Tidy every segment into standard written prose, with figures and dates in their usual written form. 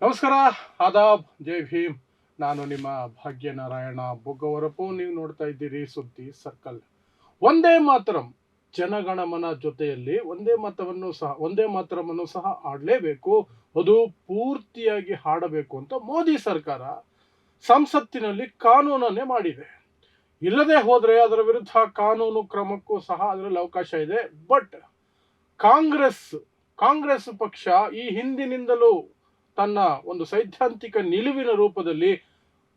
ನಮಸ್ಕಾರ, ಆದಾಬ್, ಜೈ ಭೀಮ್. ನಾನು ನಿಮ್ಮ ಭಾಗ್ಯನಾರಾಯಣ ಬೊಗ್ಗವರಪು. ನೀವು ನೋಡ್ತಾ ಇದ್ದೀರಿ ಸುದ್ದಿ ಸರ್ಕಲ್. ಒಂದೇ ಮಾತರಂ, ಜನಗಣಮನ ಜೊತೆಯಲ್ಲಿ ಒಂದೇ ಮಾತರವನ್ನು ಸಹ ಆಡಲೇಬೇಕು, ಅದು ಪೂರ್ತಿಯಾಗಿ ಹಾಡಬೇಕು ಅಂತ ಮೋದಿ ಸರ್ಕಾರ ಸಂಸತ್ತಿನಲ್ಲಿ ಕಾನೂನನ್ನೇ ಮಾಡಿದೆ. ಇಲ್ಲದೆ ಹೋದ್ರೆ ಅದರ ವಿರುದ್ಧ ಕಾನೂನು ಕ್ರಮಕ್ಕೂ ಸಹ ಅದರಲ್ಲಿ ಅವಕಾಶ ಇದೆ. ಬಟ್ ಕಾಂಗ್ರೆಸ್ ಪಕ್ಷ ಈ ಹಿಂದಿನಿಂದಲೂ ತನ್ನ ಒಂದು ಸೈದ್ಧಾಂತಿಕ ನಿಲುವಿನ ರೂಪದಲ್ಲಿ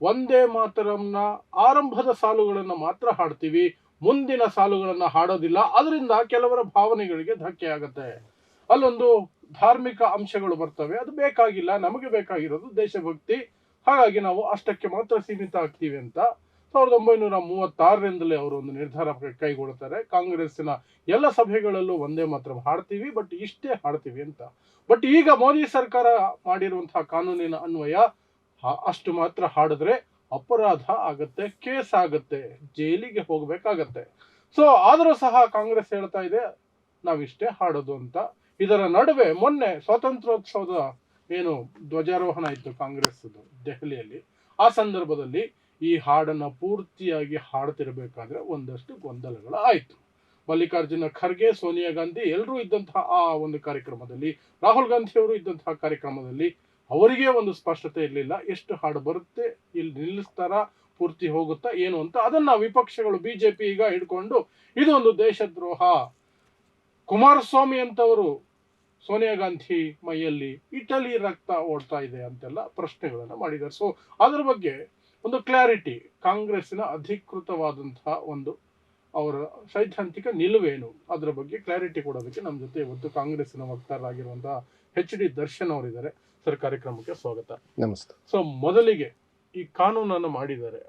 ಒಂದೇ ಮಾತರಂನ ಆರಂಭದ ಸಾಲುಗಳನ್ನು ಮಾತ್ರ ಹಾಡ್ತೀವಿ, ಮುಂದಿನ ಸಾಲುಗಳನ್ನು ಹಾಡೋದಿಲ್ಲ. ಅದರಿಂದ ಕೆಲವರ ಭಾವನೆಗಳಿಗೆ ಧಕ್ಕೆ ಆಗುತ್ತೆ. ಅಲ್ಲೊಂದು ಧಾರ್ಮಿಕ ಅಂಶಗಳು ಬರ್ತವೆ, ಅದು ಬೇಕಾಗಿಲ್ಲ. ನಮಗೆ ಬೇಕಾಗಿರೋದು ದೇಶಭಕ್ತಿ. ಹಾಗಾಗಿ ನಾವು ಅಷ್ಟಕ್ಕೆ ಮಾತ್ರ ಸೀಮಿತ ಆಗ್ತೀವಿ ಅಂತ 1936ರಿಂದಲೇ ಅವರು ಒಂದು ನಿರ್ಧಾರ ಕೈಗೊಳ್ಳುತ್ತಾರೆ. ಕಾಂಗ್ರೆಸ್ಸಿನ ಎಲ್ಲ ಸಭೆಗಳಲ್ಲೂ ಒಂದೇ ಮಾತ್ರ ಹಾಡ್ತೀವಿ, ಬಟ್ ಇಷ್ಟೇ ಹಾಡ್ತೀವಿ ಅಂತ. ಬಟ್ ಈಗ ಮೋದಿ ಸರ್ಕಾರ ಮಾಡಿರುವಂತಹ ಕಾನೂನಿನ ಅನ್ವಯ ಅಷ್ಟು ಮಾತ್ರ ಹಾಡಿದ್ರೆ ಅಪರಾಧ ಆಗತ್ತೆ, ಕೇಸ್ ಆಗತ್ತೆ, ಜೈಲಿಗೆ ಹೋಗ್ಬೇಕಾಗತ್ತೆ. ಸೊ ಆದರೂ ಸಹ ಕಾಂಗ್ರೆಸ್ ಹೇಳ್ತಾ ಇದೆ ನಾವಿಷ್ಟೇ ಹಾಡೋದು ಅಂತ. ಇದರ ನಡುವೆ ಮೊನ್ನೆ ಸ್ವಾತಂತ್ರ್ಯೋತ್ಸವದ ಏನು ಧ್ವಜಾರೋಹಣ ಇತ್ತು ಕಾಂಗ್ರೆಸ್ ದೆಹಲಿಯಲ್ಲಿ, ಆ ಸಂದರ್ಭದಲ್ಲಿ ಈ ಹಾಡನ್ನ ಪೂರ್ತಿಯಾಗಿ ಹಾಡ್ತಿರ್ಬೇಕಾದ್ರೆ ಒಂದಷ್ಟು ಗೊಂದಲಗಳು ಆಯ್ತು. ಮಲ್ಲಿಕಾರ್ಜುನ ಖರ್ಗೆ, ಸೋನಿಯಾ ಗಾಂಧಿ ಎಲ್ಲರೂ ಇದ್ದಂತಹ ಆ ಒಂದು ಕಾರ್ಯಕ್ರಮದಲ್ಲಿ, ರಾಹುಲ್ ಗಾಂಧಿ ಅವರು ಇದ್ದಂತಹ ಕಾರ್ಯಕ್ರಮದಲ್ಲಿ ಅವರಿಗೆ ಒಂದು ಸ್ಪಷ್ಟತೆ ಇರಲಿಲ್ಲ. ಎಷ್ಟು ಹಾಡು ಬರುತ್ತೆ, ಇಲ್ಲಿ ನಿಲ್ಲಿಸ್ತಾರ, ಪೂರ್ತಿ ಹೋಗುತ್ತಾ ಏನು ಅಂತ. ಅದನ್ನ ವಿಪಕ್ಷಗಳು ಬಿಜೆಪಿ ಈಗ ಹಿಡ್ಕೊಂಡು ಇದು ಒಂದು ದೇಶದ್ರೋಹ, ಕುಮಾರಸ್ವಾಮಿ ಅಂತವರು ಸೋನಿಯಾ ಗಾಂಧಿ ಮೈಯಲ್ಲಿ ಇಟಲಿ ರಕ್ತ ಓಡ್ತಾ ಇದೆ ಅಂತೆಲ್ಲ ಪ್ರಶ್ನೆಗಳನ್ನು ಮಾಡಿದ್ದಾರೆ. ಸೊ ಅದರ ಬಗ್ಗೆ ಒಂದು ಕ್ಲಾರಿಟಿ, ಕಾಂಗ್ರೆಸ್ಸಿನ ಅಧಿಕೃತವಾದಂತಹ ಒಂದು ಅವರ ಸೈದ್ಧಾಂತಿಕ ನಿಲುವೇನು, ಅದರ ಬಗ್ಗೆ ಕ್ಲಾರಿಟಿ ಕೊಡೋದಕ್ಕೆ ನಮ್ಮ ಜೊತೆ ಇವತ್ತು ಕಾಂಗ್ರೆಸ್ಸಿನ ವಕ್ತಾರರಾಗಿರುವಂತಹ HD ದರ್ಶನ್ ಅವರಿದ್ದಾರೆ. ಸರ್, ಕಾರ್ಯಕ್ರಮಕ್ಕೆ ಸ್ವಾಗತ. ನಮಸ್ತೆ. ಸೊ ಮೊದಲಿಗೆ ಈ ಕಾನೂನನ್ನು ಮಾಡಿದ್ದಾರೆ,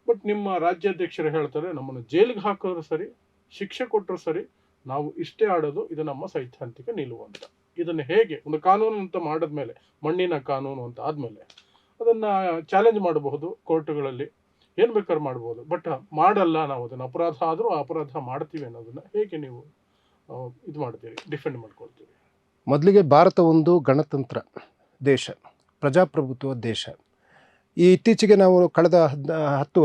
ಬಟ್ ನಿಮ್ಮ ರಾಜ್ಯಾಧ್ಯಕ್ಷರು ಹೇಳ್ತಾರೆ ನಮ್ಮನ್ನು ಜೈಲಿಗೆ ಹಾಕೋರು ಸರಿ, ಶಿಕ್ಷೆ ಕೊಟ್ಟರು ಸರಿ, ನಾವು ಇಷ್ಟೇ ಆಡೋದು, ಇದು ನಮ್ಮ ಸೈದ್ಧಾಂತಿಕ ನಿಲುವು ಅಂತ. ಇದನ್ನು ಹೇಗೆ ಒಂದು ಕಾನೂನು ಅಂತ ಮಾಡಿದ್ಮೇಲೆ, ಮಣ್ಣಿನ ಕಾನೂನು ಅಂತ ಆದ್ಮೇಲೆ ಅದನ್ನ ಚಾಲೆಂಜ್ ಮಾಡಬಹುದು ಕೋರ್ಟ್ಗಳಲ್ಲಿ, ಏನ್ ಬೇಕಾದ್ರೂ ಮಾಡಬಹುದು, ಬಟ್ ಮಾಡಲ್ಲ, ನಾವು ಅದನ್ನ ಅಪರಾಧ ಆದ್ರೂ ಅಪರಾಧ ಮಾಡ್ತೀವಿ ಅನ್ನೋದನ್ನ ಹೇಗೆ ನೀವು ಇದು ಮಾಡ್ತೀರಿ, ಡಿಫೆಂಡ್ ಮಾಡ್ಕೊಳ್ತೀರಿ? ಮೊದಲಿಗೆ ಭಾರತ ಒಂದು ಗಣತಂತ್ರ ದೇಶ, ಪ್ರಜಾಪ್ರಭುತ್ವ ದೇಶ. ಈ ಇತ್ತೀಚೆಗೆ ನಾವು ಕಳೆದ 12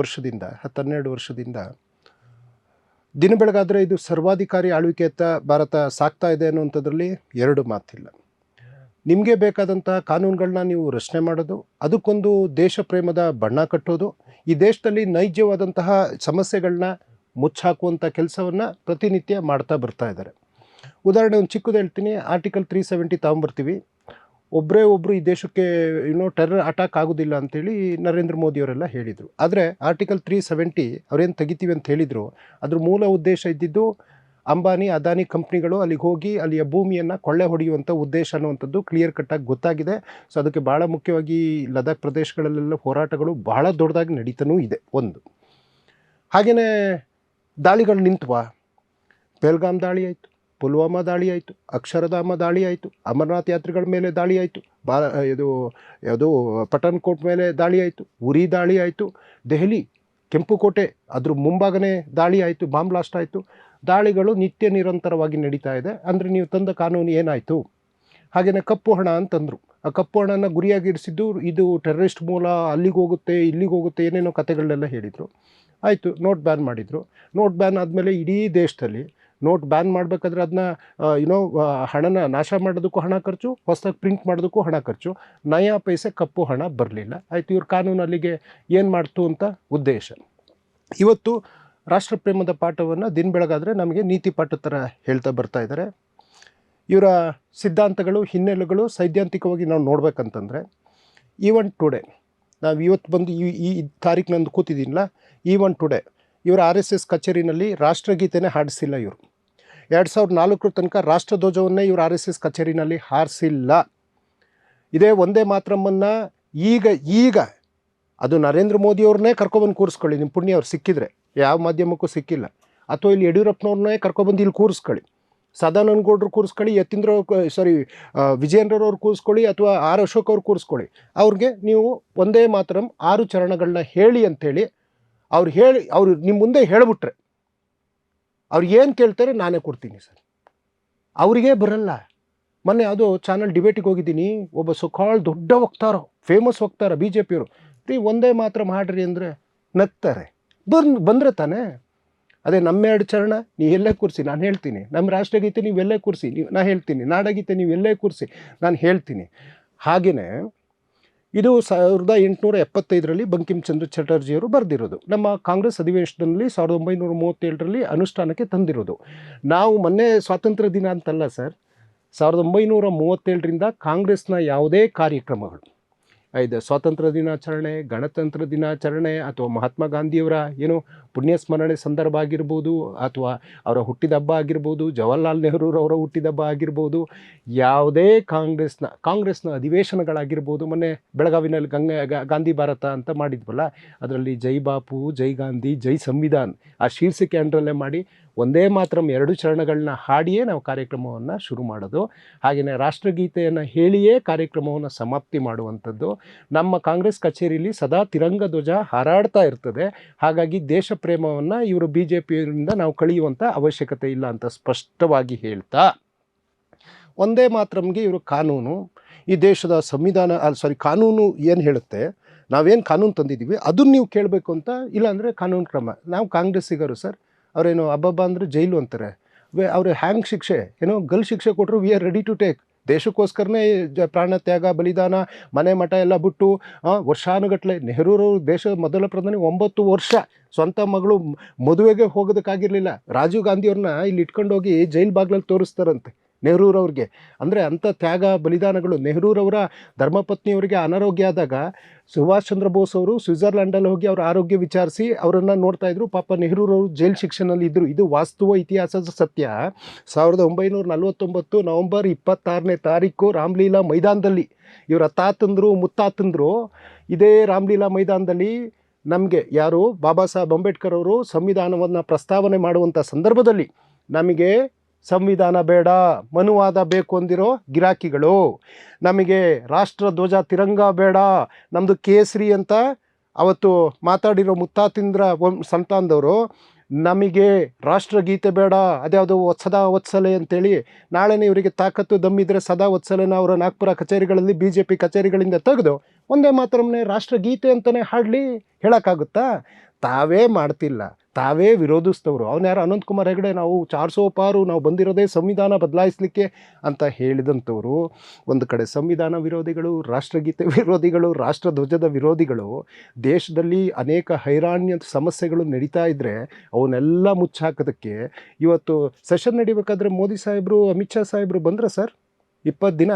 ವರ್ಷದಿಂದ ದಿನ ಬೆಳಗಾದರೆ ಇದು ಸರ್ವಾಧಿಕಾರಿ ಆಳ್ವಿಕೆಯತ್ತ ಭಾರತ ಸಾಗ್ತಾ ಇದೆ ಅನ್ನುವಂಥದ್ರಲ್ಲಿ ಎರಡು ಮಾತಿಲ್ಲ. ನಿಮಗೆ ಬೇಕಾದಂತಹ ಕಾನೂನುಗಳನ್ನ ನೀವು ರಚನೆ ಮಾಡೋದು, ಅದಕ್ಕೊಂದು ದೇಶ ಪ್ರೇಮದ ಬಣ್ಣ ಕಟ್ಟೋದು, ಈ ದೇಶದಲ್ಲಿ ನೈಜವಾದಂತಹ ಸಮಸ್ಯೆಗಳನ್ನ ಮುಚ್ಚಾಕುವಂಥ ಕೆಲಸವನ್ನು ಪ್ರತಿನಿತ್ಯ ಮಾಡ್ತಾ ಬರ್ತಾ ಇದ್ದಾರೆ. ಉದಾಹರಣೆ ಒಂದು ಚಿಕ್ಕದು ಹೇಳ್ತೀನಿ. ಆರ್ಟಿಕಲ್ 370 ತಗೊಂಬರ್ತೀವಿ. ಒಬ್ಬರು ಈ ದೇಶಕ್ಕೆ ಟೆರರ್ ಅಟ್ಯಾಕ್ ಆಗೋದಿಲ್ಲ ಅಂತೇಳಿ ನರೇಂದ್ರ ಮೋದಿಯವರೆಲ್ಲ ಹೇಳಿದರು. ಆದರೆ ಆರ್ಟಿಕಲ್ 370 ಅವರೇನು ತೆಗಿತೀವಿ ಅಂತ ಹೇಳಿದರು, ಅದ್ರ ಮೂಲ ಉದ್ದೇಶ ಇದ್ದಿದ್ದು ಅಂಬಾನಿ ಅದಾನಿ ಕಂಪ್ನಿಗಳು ಅಲ್ಲಿಗೆ ಹೋಗಿ ಅಲ್ಲಿಯ ಭೂಮಿಯನ್ನು ಕೊಳ್ಳೆ ಹೊಡೆಯುವಂಥ ಉದ್ದೇಶ ಅನ್ನುವಂಥದ್ದು ಕ್ಲಿಯರ್ ಕಟ್ಟಾಗಿ ಗೊತ್ತಾಗಿದೆ. ಸೊ ಅದಕ್ಕೆ ಭಾಳ ಮುಖ್ಯವಾಗಿ ಲದಾಖ್ ಪ್ರದೇಶಗಳಲ್ಲೆಲ್ಲ ಹೋರಾಟಗಳು ಬಹಳ ದೊಡ್ಡದಾಗಿ ನಡೀತಾನೂ ಇದೆ. ಒಂದು ಹಾಗೆಯೇ ದಾಳಿಗಳು ನಿಂತವಾ, ಪೆಹಲ್ಗಾಮ್ ದಾಳಿ ಆಯಿತು, ಪುಲ್ವಾಮಾ ದಾಳಿ ಆಯಿತು, ಅಕ್ಷರಧಾಮ ದಾಳಿ ಆಯಿತು, ಅಮರನಾಥ್ ಯಾತ್ರಿಗಳ ಮೇಲೆ ದಾಳಿ ಆಯಿತು, ಯಾವುದು ಪಠಾನ್ಕೋಟ್ ಮೇಲೆ ದಾಳಿ ಆಯಿತು, ಉರಿ ದಾಳಿ ಆಯಿತು, ದೆಹಲಿ ಕೆಂಪುಕೋಟೆ ಅದ್ರ ಮುಂಭಾಗನೇ ದಾಳಿ ಆಯಿತು, ಬಾಂಬ್ ಬ್ಲಾಸ್ಟ್ ಆಯಿತು. ದಾಳಿಗಳು ನಿತ್ಯ ನಿರಂತರವಾಗಿ ನಡೀತಾ ಇದೆ. ಅಂದರೆ ನೀವು ತಂದ ಕಾನೂನು ಏನಾಯಿತು? ಹಾಗೆಯೇ ಕಪ್ಪು ಹಣ ಅಂತಂದರು. ಆ ಕಪ್ಪು ಹಣನ ಗುರಿಯಾಗಿರಿಸಿದ್ದು ಇದು ಟೆರರಿಸ್ಟ್ ಮೂಲ, ಅಲ್ಲಿಗೆ ಹೋಗುತ್ತೆ ಇಲ್ಲಿಗೆ ಹೋಗುತ್ತೆ ಏನೇನೋ ಕತೆಗಳನ್ನೆಲ್ಲ ಹೇಳಿದರು. ಆಯಿತು, ನೋಟ್ ಬ್ಯಾನ್ ಮಾಡಿದರು. ನೋಟ್ ಬ್ಯಾನ್ ಆದಮೇಲೆ ಇಡೀ ದೇಶದಲ್ಲಿ ನೋಟ್ ಬ್ಯಾನ್ ಮಾಡಬೇಕಾದ್ರೆ ಅದನ್ನ ಹಣನ ನಾಶ ಮಾಡೋದಕ್ಕೂ ಹಣ ಖರ್ಚು, ಹೊಸದಾಗಿ ಪ್ರಿಂಟ್ ಮಾಡೋದಕ್ಕೂ ಹಣ ಖರ್ಚು, ನಯಾ ಪೈಸೆ ಕಪ್ಪು ಹಣ ಬರಲಿಲ್ಲ. ಆಯಿತು, ಇವ್ರ ಕಾನೂನು ಅಲ್ಲಿಗೆ ಏನು ಮಾಡ್ತು ಅಂತ ಉದ್ದೇಶ. ಇವತ್ತು ರಾಷ್ಟ್ರಪ್ರೇಮದ ಪಾಠವನ್ನು ದಿನ ಬೆಳಗಾದರೆ ನಮಗೆ ನೀತಿ ಪಾಠ ಥರ ಹೇಳ್ತಾ ಬರ್ತಾ ಇದ್ದಾರೆ. ಇವರ ಸಿದ್ಧಾಂತಗಳು, ಹಿನ್ನೆಲೆಗಳು ಸೈದ್ಧಾಂತಿಕವಾಗಿ ನಾವು ನೋಡ್ಬೇಕಂತಂದರೆ, ಈವನ್ ಟುಡೇ ನಾವು ಇವತ್ತು ಬಂದು ಈ ತಾರೀಕಿನಂದು ಕೂತಿದ್ದೀನಲ್ಲ, ಈವನ್ ಟುಡೇ ಇವರು RSS ಕಚೇರಿನಲ್ಲಿ ರಾಷ್ಟ್ರಗೀತೆನೇ ಹಾಡಿಸಿಲ್ಲ. ಇವರು 2004 ತನಕ ರಾಷ್ಟ್ರಧ್ವಜವನ್ನೇ ಇವರು RSS ಕಚೇರಿನಲ್ಲಿ ಹಾರಿಸಿಲ್ಲ. ಇದೇ ಒಂದೇ ಮಾತ್ರಮ್ಮನ್ನು ಈಗ ಅದು ನರೇಂದ್ರ ಮೋದಿಯವ್ರನ್ನೇ ಕರ್ಕೊಬಂದು ಕೂರಿಸ್ಕೊಳ್ಳಿ, ನಿಮ್ಮ ಪುಣ್ಯ ಅವ್ರು ಸಿಕ್ಕಿದ್ರೆ, ಯಾವ ಮಾಧ್ಯಮಕ್ಕೂ ಸಿಕ್ಕಿಲ್ಲ. ಅಥವಾ ಇಲ್ಲಿ ಯಡಿಯೂರಪ್ಪನವ್ರನ್ನೇ ಕರ್ಕೊಬಂದು ಇಲ್ಲಿ ಕೂರಿಸ್ಕೊಳ್ಳಿ, ಸದಾನಂದ ಗೌಡರು ಕೂರಿಸ್ಕೊಳ್ಳಿ, ವಿಜಯೇಂದ್ರವ್ರು ಕೂರಿಸ್ಕೊಳ್ಳಿ, ಅಥವಾ ಅಶೋಕ್ ಅವ್ರು ಕೂರಿಸ್ಕೊಳ್ಳಿ. ಅವ್ರಿಗೆ ನೀವು ಒಂದೇ ಮಾತ್ರಂ 6 ಚರಣಗಳನ್ನ ಹೇಳಿ ಅಂಥೇಳಿ ಅವ್ರು ನಿಮ್ಮ ಮುಂದೆ ಹೇಳಿಬಿಟ್ರೆ ಅವ್ರು ಏನು ಕೇಳ್ತಾರೆ ನಾನೇ ಕೊಡ್ತೀನಿ ಸರ್. ಅವರಿಗೇ ಬರಲ್ಲ. ಮೊನ್ನೆ ಅದು ಚಾನಲ್ ಡಿಬೇಟಿಗೆ ಹೋಗಿದ್ದೀನಿ, ಒಬ್ಬ ಸೊಕಾಳ್ ದೊಡ್ಡ ವಕ್ತಾರ, ಫೇಮಸ್ ವಕ್ತಾರ ಬಿ ಜೆ ಪಿಯವರು, ರೀ ಒಂದೇ ಮಾತ್ರ ಮಾಡ್ರಿ ಅಂದರೆ ನಗ್ತಾರೆ. ಬಂದರೆ ತಾನೇ. ಅದೇ ನಮ್ಮ 2 ಚರಣ ನೀವು ಎಲ್ಲೇ ಕೂರಿಸಿ ನಾನು ಹೇಳ್ತೀನಿ, ನಮ್ಮ ರಾಷ್ಟ್ರಗೀತೆ ನೀವು ಎಲ್ಲೇ ಕೂರಿಸಿ ನಾನು ಹೇಳ್ತೀನಿ, ನಾಡಗೀತೆ ನೀವು ಎಲ್ಲೇ ಕೂರಿಸಿ ನಾನು ಹೇಳ್ತೀನಿ. ಹಾಗೆಯೇ ಇದು 1875ರಲ್ಲಿ ಬಂಕಿಮ್ ಚಂದ್ರ ಚಟರ್ಜಿಯವರು ಬರೆದಿರೋದು, ನಮ್ಮ ಕಾಂಗ್ರೆಸ್ ಅಧಿವೇಶನದಲ್ಲಿ 1937ರಲ್ಲಿ ಅನುಷ್ಠಾನಕ್ಕೆ ತಂದಿರೋದು. ನಾವು ಮೊನ್ನೆ ಸ್ವಾತಂತ್ರ್ಯ ದಿನ ಅಂತಲ್ಲ ಸರ್, 1937ರಿಂದ ಕಾಂಗ್ರೆಸ್ನ ಯಾವುದೇ ಕಾರ್ಯಕ್ರಮಗಳು, ಇದು ಸ್ವಾತಂತ್ರ್ಯ ದಿನಾಚರಣೆ, ಗಣತಂತ್ರ ದಿನಾಚರಣೆ, ಅಥವಾ ಮಹಾತ್ಮ ಗಾಂಧಿಯವರ ಏನು ಪುಣ್ಯಸ್ಮರಣೆ ಸಂದರ್ಭ ಆಗಿರ್ಬೋದು, ಅಥವಾ ಅವರ ಹುಟ್ಟಿದಬ್ಬ ಆಗಿರ್ಬೋದು, ಜವಾಹರ್ಲಾಲ್ ನೆಹರೂರವರ ಹುಟ್ಟಿದಬ್ಬ ಆಗಿರ್ಬೋದು, ಯಾವುದೇ ಕಾಂಗ್ರೆಸ್ನ ಅಧಿವೇಶನಗಳಾಗಿರ್ಬೋದು. ಮೊನ್ನೆ ಬೆಳಗಾವಿನಲ್ಲಿ ಗಾಂಧಿ ಭಾರತ ಅಂತ ಮಾಡಿದ್ವಲ್ಲ, ಅದರಲ್ಲಿ ಜೈ ಬಾಪು, ಜೈ ಗಾಂಧಿ, ಜೈ ಸಂವಿಧಾನ್ ಆ ಶೀರ್ಷಿಕೆ ಅಂಡರಲ್ಲೇ ಮಾಡಿ ಒಂದೇ ಮಾತ್ರ 2 ಚರಣಗಳನ್ನ ಹಾಡಿಯೇ ನಾವು ಕಾರ್ಯಕ್ರಮವನ್ನು ಶುರು ಮಾಡೋದು. ಹಾಗೆಯೇ ರಾಷ್ಟ್ರಗೀತೆಯನ್ನು ಹೇಳಿಯೇ ಕಾರ್ಯಕ್ರಮವನ್ನು ಸಮಾಪ್ತಿ ಮಾಡುವಂಥದ್ದು. ನಮ್ಮ ಕಾಂಗ್ರೆಸ್ ಕಚೇರಿಯಲ್ಲಿ ಸದಾ ತಿರಂಗ ಧ್ವಜ ಹಾರಾಡ್ತಾ ಇರ್ತದೆ. ಹಾಗಾಗಿ ದೇಶ ಪ್ರೇಮವನ್ನು ಇವರು ಬಿ ಜೆ ಪಿಯಿಂದ ನಾವು ಕಳೆಯುವಂಥ ಅವಶ್ಯಕತೆ ಇಲ್ಲ ಅಂತ ಸ್ಪಷ್ಟವಾಗಿ ಹೇಳ್ತಾ, ಒಂದೇ ಮಾತ್ರಮ್ಗೆ ಇವರು ಕಾನೂನು, ಈ ದೇಶದ ಸಂವಿಧಾನ ಕಾನೂನು ಏನು ಹೇಳುತ್ತೆ, ನಾವೇನು ಕಾನೂನು ತಂದಿದ್ದೀವಿ ಅದನ್ನು ನೀವು ಕೇಳಬೇಕು ಅಂತ, ಇಲ್ಲಾಂದರೆ ಕಾನೂನು ಕ್ರಮ. ನಾವು ಕಾಂಗ್ರೆಸ್ಸಿಗರು ಸರ್, ಅವರೇನು ಹಬ್ಬಬ್ಬ ಅಂದರೆ ಜೈಲು ಅಂತಾರೆ, ಅವರು ಹ್ಯಾಂಗ್ ಶಿಕ್ಷೆ ಏನೋ ಗಲ್ ಶಿಕ್ಷೆ ಕೊಟ್ಟರು we are ready to take. ದೇಶಕ್ಕೋಸ್ಕರನೇ ಪ್ರಾಣ ತ್ಯಾಗ, ಬಲಿದಾನ, ಮನೆ ಮಠ ಎಲ್ಲ ಬಿಟ್ಟು ವರ್ಷಾನುಗಟ್ಟಲೆ. ನೆಹರೂರವರು ದೇಶದ ಮೊದಲ ಪ್ರಧಾನಿ 9 ವರ್ಷ ಸ್ವಂತ ಮಗಳು ಮದುವೆಗೆ ಹೋಗೋದಕ್ಕಾಗಿರಲಿಲ್ಲ. ರಾಜೀವ್ ಗಾಂಧಿಯವ್ರನ್ನ ಇಲ್ಲಿ ಇಟ್ಕೊಂಡೋಗಿ ಜೈಲ್ ಬಾಗ್ಲಲ್ಲಿ ತೋರಿಸ್ತಾರಂತೆ ನೆಹರೂರವ್ರಿಗೆ. ಅಂದರೆ ಅಂಥ ತ್ಯಾಗ ಬಲಿದಾನಗಳು. ನೆಹರೂರವರ ಧರ್ಮಪತ್ನಿಯವರಿಗೆ ಅನಾರೋಗ್ಯ ಆದಾಗ ಸುಭಾಷ್ ಚಂದ್ರ ಬೋಸ್ ಅವರು ಸ್ವಿಟ್ಜರ್ಲ್ಯಾಂಡಲ್ಲಿ ಹೋಗಿ ಅವರ ಆರೋಗ್ಯ ವಿಚಾರಿಸಿ ಅವರನ್ನು ನೋಡ್ತಾ ಇದ್ರು. ಪಾಪ ನೆಹರೂರವರು ಜೈಲ್ ಶಿಕ್ಷೆನಲ್ಲಿ ಇದ್ದರು. ಇದು ವಾಸ್ತವ ಇತಿಹಾಸದ ಸತ್ಯ. 1949 ನವೆಂಬರ್ 26ನೇ ತಾರೀಕು ರಾಮಲೀಲಾ ಮೈದಾನದಲ್ಲಿ ಇವರ ತಾತಂದರು ಮುತ್ತಾತಂದರು ಇದೇ ರಾಮಲೀಲಾ ಮೈದಾನದಲ್ಲಿ ನಮಗೆ ಯಾರು ಬಾಬಾ ಸಾಹೇಬ್ ಅಂಬೇಡ್ಕರ್ ಅವರು ಸಂವಿಧಾನವನ್ನು ಪ್ರಸ್ತಾವನೆ ಮಾಡುವಂಥ ಸಂದರ್ಭದಲ್ಲಿ ನಮಗೆ ಸಂವಿಧಾನ ಬೇಡ, ಮನುವಾದ ಬೇಕು ಅಂದಿರೋ ಗಿರಾಕಿಗಳು, ನಮಗೆ ರಾಷ್ಟ್ರ ಧ್ವಜ ತಿರಂಗ ಬೇಡ, ನಮ್ಮದು ಕೇಸರಿ ಅಂತ ಅವತ್ತು ಮಾತಾಡಿರೋ ಮುತ್ತಾತಿಂದ್ರ ಸಂತಾನದವರು, ನಮಗೆ ರಾಷ್ಟ್ರಗೀತೆ ಬೇಡ, ಅದ್ಯಾವುದು ಸದಾ ವತ್ಸಲೆ ಅಂತೇಳಿ. ನಾಳೆನೇ ಇವರಿಗೆ ತಾಕತ್ತು ದಮ್ಮಿದ್ರೆ ಸದಾ ವತ್ಸಲೆನ ಅವರ ನಾಗ್ಪುರ ಕಚೇರಿಗಳಲ್ಲಿ ಬಿ ಜೆ ಪಿ ಕಚೇರಿಗಳಿಂದ ತೆಗೆದು ಒಂದೇ ಮಾತ್ರನೇ ರಾಷ್ಟ್ರಗೀತೆ ಅಂತಲೇ ಹಾಡಲಿ, ಹೇಳೋಕ್ಕಾಗುತ್ತಾ? ತಾವೇ ಮಾಡ್ತಿಲ್ಲ, ತಾವೇ ವಿರೋಧಿಸ್ತವರು. ಅವನು ಯಾರು ಅನಂತಕುಮಾರ್ ಹೆಗಡೆ, ನಾವು 400 ಪಾರು ನಾವು ಬಂದಿರೋದೇ ಸಂವಿಧಾನ ಬದಲಾಯಿಸಲಿಕ್ಕೆ ಅಂತ ಹೇಳಿದಂಥವರು. ಒಂದು ಕಡೆ ಸಂವಿಧಾನ ವಿರೋಧಿಗಳು, ರಾಷ್ಟ್ರಗೀತೆ ವಿರೋಧಿಗಳು, ರಾಷ್ಟ್ರಧ್ವಜದ ವಿರೋಧಿಗಳು. ದೇಶದಲ್ಲಿ ಅನೇಕ ಹೈರಾಣ್ಯ ಸಮಸ್ಯೆಗಳು ನಡೀತಾ ಇದ್ದರೆ ಅವನ್ನೆಲ್ಲ ಮುಚ್ಚಾಕೋದಕ್ಕೆ ಇವತ್ತು ಸೆಷನ್ ನಡಿಬೇಕಾದ್ರೆ ಮೋದಿ ಸಾಹೇಬರು, ಅಮಿತ್ ಶಾ ಸಾಹೇಬರು ಬಂದ್ರೆ ಸರ್ 20 ದಿನ,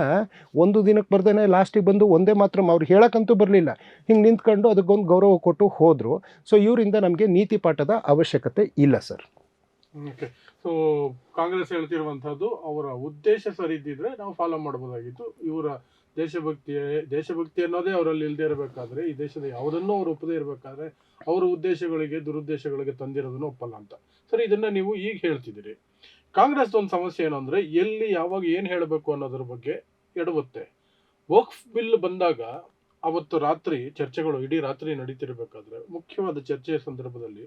ಒಂದು ದಿನಕ್ಕೆ ಬರ್ದೇನೆ ಲಾಸ್ಟಿಗೆ ಬಂದು ಒಂದೇ ಮಾತ್ರ ಅವ್ರು ಹೇಳೋಕ್ಕಂತೂ ಬರಲಿಲ್ಲ, ಹಿಂಗೆ ನಿಂತ್ಕೊಂಡು ಅದಕ್ಕೊಂದು ಗೌರವ ಕೊಟ್ಟು ಹೋದರು. ಸೊ ಇವರಿಂದ ನಮಗೆ ನೀತಿ ಪಾಠದ ಅವಶ್ಯಕತೆ ಇಲ್ಲ ಸರ್. ಓಕೆ. ಸೊ ಕಾಂಗ್ರೆಸ್ ಹೇಳ್ತಿರುವಂಥದ್ದು ಅವರ ಉದ್ದೇಶ ಸರಿ ಇದ್ದಿದ್ರೆ ನಾವು ಫಾಲೋ ಮಾಡ್ಬೋದಾಗಿತ್ತು. ಇವರ ದೇಶಭಕ್ತಿ ಅನ್ನೋದೇ ಅವರಲ್ಲಿ ಇಲ್ಲದೆ ಇರಬೇಕಾದ್ರೆ, ಈ ದೇಶದ ಯಾವುದನ್ನೂ ಅವರು ಒಪ್ಪದೇ ಇರಬೇಕಾದ್ರೆ ಅವರ ಉದ್ದೇಶಗಳಿಗೆ ದುರುದ್ದೇಶಗಳಿಗೆ ತಂದಿರೋದನ್ನು ಒಪ್ಪಲ್ಲ ಅಂತ. ಸರಿ, ಇದನ್ನ ನೀವು ಈಗ ಹೇಳ್ತಿದ್ದೀರಿ. ಕಾಂಗ್ರೆಸ್ ಒಂದು ಸಮಸ್ಯೆ ಏನು ಅಂದರೆ, ಎಲ್ಲಿ ಯಾವಾಗ ಏನು ಹೇಳಬೇಕು ಅನ್ನೋದ್ರ ಬಗ್ಗೆ ಎಡಗುತ್ತೆ. ವಕ್ಫ್ ಬಿಲ್ ಬಂದಾಗ ಅವತ್ತು ರಾತ್ರಿ ಚರ್ಚೆಗಳು ಇಡೀ ರಾತ್ರಿ ನಡೀತಿರ್ಬೇಕಾದ್ರೆ ಮುಖ್ಯವಾದ ಚರ್ಚೆಯ ಸಂದರ್ಭದಲ್ಲಿ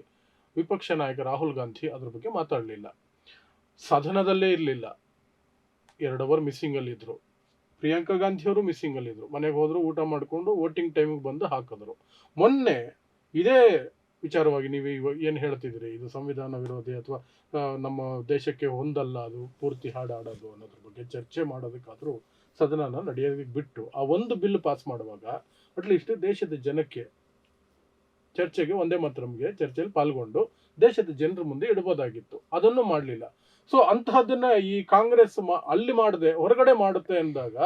ವಿಪಕ್ಷ ನಾಯಕ ರಾಹುಲ್ ಗಾಂಧಿ ಅದ್ರ ಬಗ್ಗೆ ಮಾತಾಡಲಿಲ್ಲ, ಸದನದಲ್ಲೇ ಇರಲಿಲ್ಲ. 2 ಅವರ್ ಮಿಸ್ಸಿಂಗ್ ಅಲ್ಲಿ ಇದ್ರು. ಪ್ರಿಯಾಂಕಾ ಗಾಂಧಿ ಅವರು ಮಿಸ್ಸಿಂಗ್ ಅಲ್ಲಿ ಇದ್ರು. ಮನೆಗೆ ಹೋದ್ರು, ಊಟ ಮಾಡಿಕೊಂಡು ವೋಟಿಂಗ್ ಟೈಮಿಗೆ ಬಂದು ಹಾಕಿದ್ರು. ಮೊನ್ನೆ ಇದೇ ವಿಚಾರವಾಗಿ ನೀವು ಇವಾಗ ಏನು ಹೇಳ್ತಿದ್ರಿ, ಇದು ಸಂವಿಧಾನ ವಿರೋಧಿ ಅಥವಾ ನಮ್ಮ ದೇಶಕ್ಕೆ ಹೊಂದಲ್ಲ, ಅದು ಪೂರ್ತಿ ಹಾಡಾಡೋದು ಅನ್ನೋದ್ರ ಬಗ್ಗೆ ಚರ್ಚೆ ಮಾಡೋದಕ್ಕಾದರೂ ಸದನನ ನಡೆಯೋದಕ್ಕೆ ಬಿಟ್ಟು ಆ ಒಂದು ಬಿಲ್ ಪಾಸ್ ಮಾಡುವಾಗ ಅಟ್ಲೀಸ್ಟ್ ದೇಶದ ಜನಕ್ಕೆ ಚರ್ಚೆಗೆ ಒಂದೇ ಮಾತ್ರಮ್ಗೆ ಚರ್ಚೆಯಲ್ಲಿ ಪಾಲ್ಗೊಂಡು ದೇಶದ ಜನರ ಮುಂದೆ ಇಡಬಹುದಾಗಿತ್ತು. ಅದನ್ನು ಮಾಡಲಿಲ್ಲ. ಸೊ ಅಂತಹದನ್ನ ಈ ಕಾಂಗ್ರೆಸ್ ಅಲ್ಲಿ ಮಾಡದೆ ಹೊರಗಡೆ ಮಾಡುತ್ತೆ ಅಂದಾಗ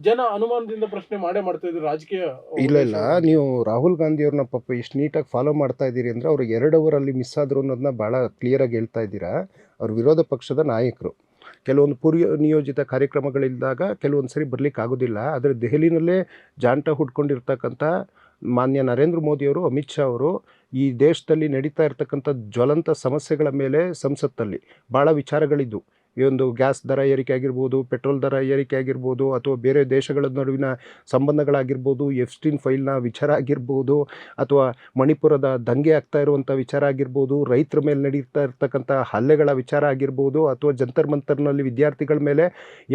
ಜನ ಅನುಮಾನದಿಂದ ಪ್ರಶ್ನೆ ಮಾಡ್ತಾ ಇದ್ರು. ರಾಜಕೀಯ ಇಲ್ಲ, ನೀವು ರಾಹುಲ್ ಗಾಂಧಿ ಅವ್ರನ್ನ ಪಾಪ ಎಷ್ಟು ನೀಟಾಗಿ ಫಾಲೋ ಮಾಡ್ತಾ ಇದ್ದೀರಿ ಅಂದರೆ, ಅವ್ರು 2 ಅವರಲ್ಲಿ ಮಿಸ್ ಆದ್ರು ಅನ್ನೋದನ್ನ ಭಾಳ ಕ್ಲಿಯರಾಗಿ ಹೇಳ್ತಾ ಇದ್ದೀರಾ. ಅವ್ರು ವಿರೋಧ ಪಕ್ಷದ ನಾಯಕರು. ಕೆಲವೊಂದು ಪೂರ್ವ ನಿಯೋಜಿತ ಕಾರ್ಯಕ್ರಮಗಳಿದ್ದಾಗ ಕೆಲವೊಂದು ಸರಿ ಬರಲಿಕ್ಕೆ ಆಗೋದಿಲ್ಲ. ಆದರೆ ದೆಹಲಿನಲ್ಲೇ ಜಾಂಟ ಹುಡ್ಕೊಂಡಿರ್ತಕ್ಕಂಥ ಮಾನ್ಯ ನರೇಂದ್ರ ಮೋದಿಯವರು, ಅಮಿತ್ ಶಾ ಅವರು ಈ ದೇಶದಲ್ಲಿ ನಡೀತಾ ಇರ್ತಕ್ಕಂಥ ಜ್ವಲಂತ ಸಮಸ್ಯೆಗಳ ಮೇಲೆ ಸಂಸತ್ತಲ್ಲಿ ಭಾಳ ವಿಚಾರಗಳಿದ್ದು, ಈ ಒಂದು ಗ್ಯಾಸ್ ದರ ಏರಿಕೆ ಆಗಿರ್ಬೋದು, ಪೆಟ್ರೋಲ್ ದರ ಏರಿಕೆ ಆಗಿರ್ಬೋದು, ಅಥವಾ ಬೇರೆ ದೇಶಗಳ ನಡುವಿನ ಸಂಬಂಧಗಳಾಗಿರ್ಬೋದು, ಎಫ್ಸ್ಟೀನ್ ಫೈಲ್ನ ವಿಚಾರ ಆಗಿರ್ಬೋದು, ಅಥವಾ ಮಣಿಪುರದ ದಂಗೆ ಆಗ್ತಾ ಇರುವಂಥ ವಿಚಾರ ಆಗಿರ್ಬೋದು, ರೈತರ ಮೇಲೆ ನಡೀತಾ ಇರ್ತಕ್ಕಂಥ ಹಲ್ಲೆಗಳ ವಿಚಾರ ಆಗಿರ್ಬೋದು, ಅಥವಾ ಜಂತರ್ ಮಂತರ್ನಲ್ಲಿ ವಿದ್ಯಾರ್ಥಿಗಳ ಮೇಲೆ